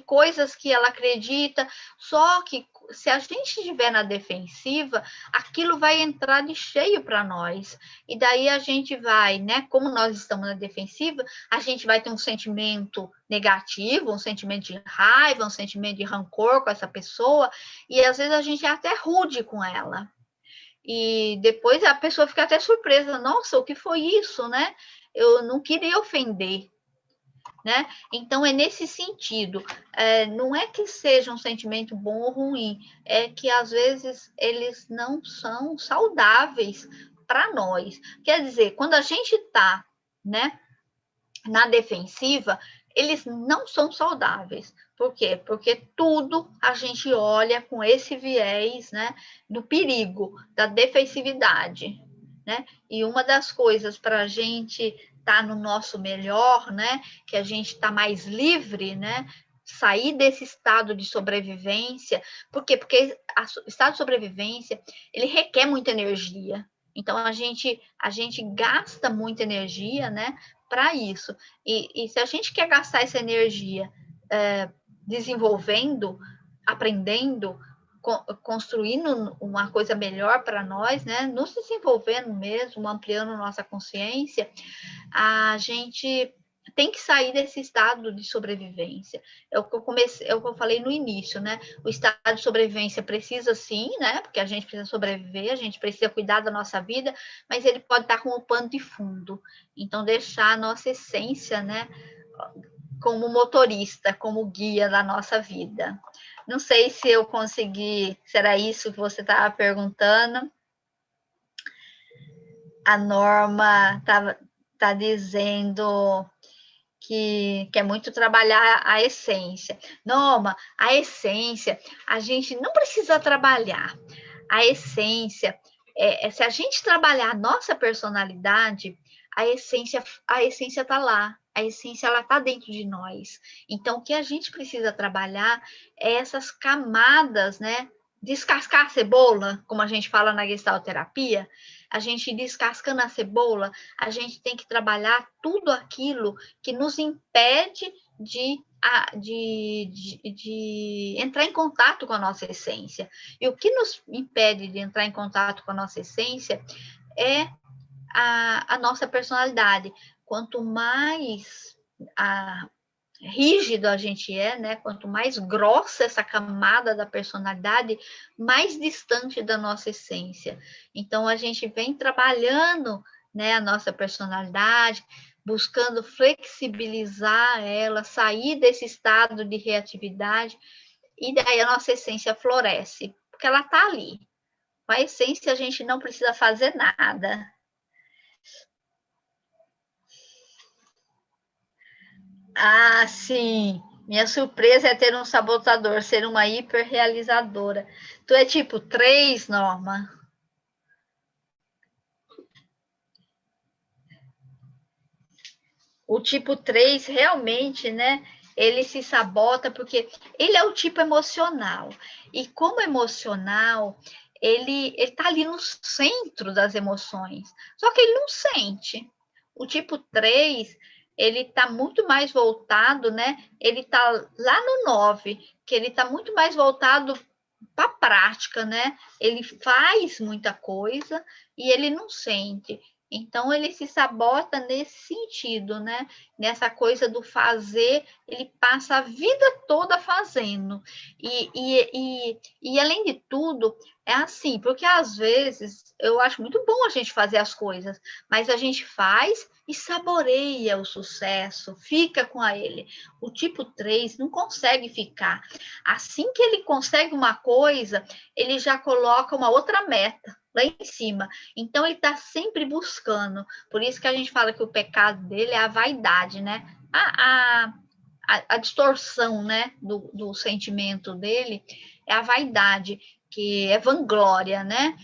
coisas que ela acredita, só que se a gente estiver na defensiva, aquilo vai entrar de cheio para nós, e daí a gente vai, né, como nós estamos na defensiva, a gente vai ter um sentimento negativo, um sentimento de raiva, um sentimento de rancor com essa pessoa, e às vezes a gente é até rude com ela, e depois a pessoa fica até surpresa, nossa, o que foi isso, né? Eu não queria ofender, né? Então, é nesse sentido, não é que seja um sentimento bom ou ruim, é que às vezes eles não são saudáveis para nós. Quer dizer, quando a gente está, né, na defensiva, eles não são saudáveis. Por quê? Porque tudo a gente olha com esse viés, né, do perigo, da defensividade. né? E uma das coisas para a gente estar no nosso melhor, né? Que a gente está mais livre, né? Sair desse estado de sobrevivência. Por quê? Porque o estado de sobrevivência, ele requer muita energia. Então, a gente gasta muita energia, né? Para isso. E se a gente quer gastar essa energia desenvolvendo, aprendendo, construindo uma coisa melhor para nós, né? Nos desenvolvendo mesmo, ampliando nossa consciência, a gente tem que sair desse estado de sobrevivência. É o que eu falei no início, né? O estado de sobrevivência precisa sim, né? Porque a gente precisa sobreviver, a gente precisa cuidar da nossa vida, mas ele pode estar como pano de fundo. Então, deixar a nossa essência, né? Como motorista, como guia da nossa vida. Não sei se eu consegui, se era isso que você estava perguntando. A Norma tá dizendo que quer muito trabalhar a essência. Norma, a essência, a gente não precisa trabalhar. A essência, se a gente trabalhar a nossa personalidade, a essência está lá. A essência ela está dentro de nós. Então, o que a gente precisa trabalhar é essas camadas, né? Descascar a cebola, como a gente fala na gestalterapia, a gente descascando a cebola, a gente tem que trabalhar tudo aquilo que nos impede de entrar em contato com a nossa essência. E o que nos impede de entrar em contato com a nossa essência é a nossa personalidade. Quanto mais rígido a gente é, né? Quanto mais grossa essa camada da personalidade, mais distante da nossa essência. Então, a gente vem trabalhando, né, a nossa personalidade, buscando flexibilizar ela, sair desse estado de reatividade, e daí a nossa essência floresce, porque ela está ali. Com a essência, a gente não precisa fazer nada. Ah, sim. Minha surpresa é ter um sabotador, ser uma hiperrealizadora. Tu é tipo 3, Norma? O tipo 3 realmente, né? Ele se sabota porque ele é o tipo emocional. E como emocional, ele tá ali no centro das emoções. Só que ele não sente. O tipo 3, ele tá muito mais voltado, né? Ele tá lá no 9, que ele tá muito mais voltado para a prática, né? Ele faz muita coisa e ele não sente. Então, ele se sabota nesse sentido, né? Nessa coisa do fazer, ele passa a vida toda fazendo. E além de tudo, é assim, porque às vezes eu acho muito bom a gente fazer as coisas, mas a gente faz e saboreia o sucesso, fica com ele. O tipo 3 não consegue ficar. Assim que ele consegue uma coisa, ele já coloca uma outra meta lá em cima. Então, ele está sempre buscando. Por isso que a gente fala que o pecado dele é a vaidade, né? A distorção, né, do sentimento dele é a vaidade, que é vanglória, né?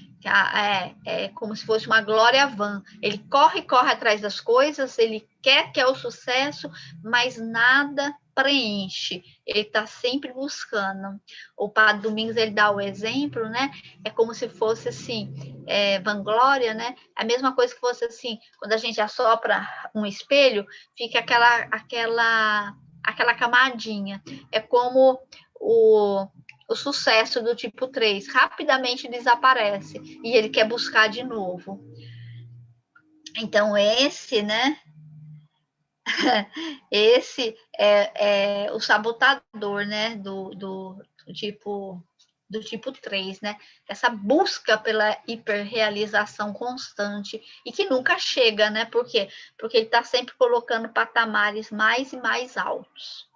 É como se fosse uma glória vã. Ele corre atrás das coisas, ele quer o sucesso, mas nada preenche. Ele está sempre buscando. O Padre Domingos ele dá o exemplo, né? É como se fosse assim, vanglória, né? A mesma coisa que fosse assim, quando a gente assopra um espelho, fica aquela camadinha. É como o sucesso do tipo 3 rapidamente desaparece e ele quer buscar de novo. Então, esse, né? Esse é o sabotador, né? Do tipo 3, né? Essa busca pela hiperrealização constante e que nunca chega, né? Por quê? Porque ele está sempre colocando patamares mais e mais altos.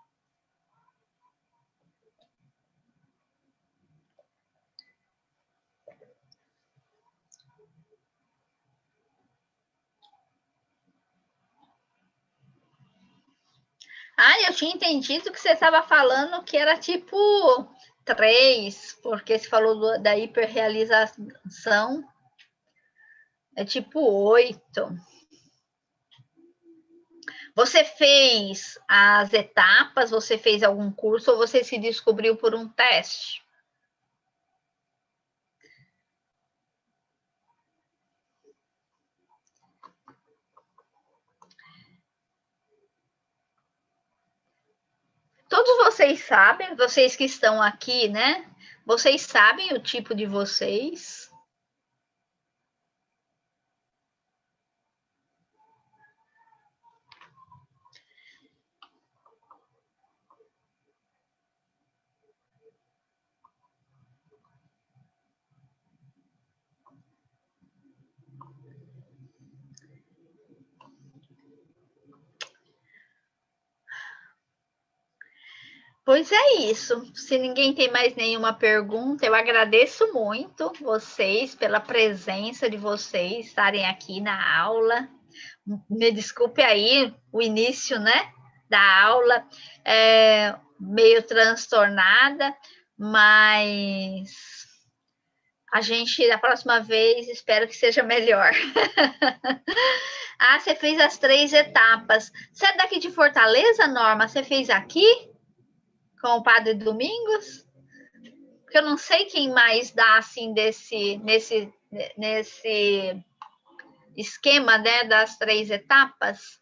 Ah, eu tinha entendido que você estava falando que era tipo 3, porque você falou da hiperrealização. É tipo 8. Você fez as etapas, você fez algum curso ou você se descobriu por um teste? Todos vocês sabem, vocês que estão aqui, né? Vocês sabem o tipo de vocês? Pois é isso. Se ninguém tem mais nenhuma pergunta, eu agradeço muito vocês pela presença de vocês estarem aqui na aula. Me desculpe aí o início, né, da aula, meio transtornada, mas a gente, da próxima vez, espero que seja melhor. Ah, você fez as 3 etapas. Você é daqui de Fortaleza, Norma? Você fez aqui com o Padre Domingos? Porque eu não sei quem mais dá assim nesse esquema, né, das 3 etapas.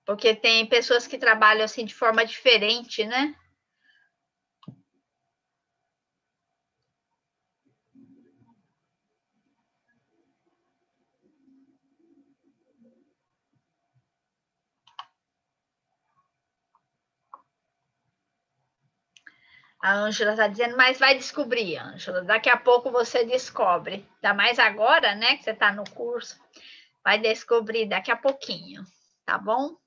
Porque tem pessoas que trabalham assim de forma diferente, né? A Ângela está dizendo, mas vai descobrir, Ângela. Daqui a pouco você descobre. Ainda mais agora, né, que você está no curso. Vai descobrir daqui a pouquinho, tá bom?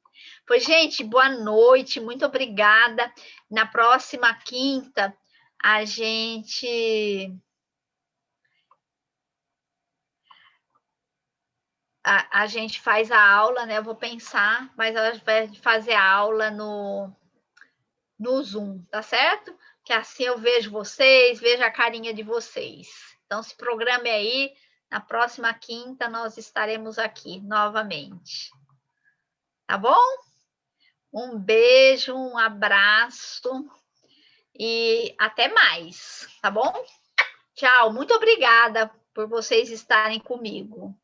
Pois, gente, boa noite, muito obrigada. Na próxima quinta, a gente faz a aula, né? Eu vou pensar, mas ela vai fazer a aula no Zoom, tá certo? Que assim eu vejo vocês, vejo a carinha de vocês. Então, se programe aí, na próxima quinta nós estaremos aqui novamente. Tá bom? Um beijo, um abraço e até mais, tá bom? Tchau, muito obrigada por vocês estarem comigo.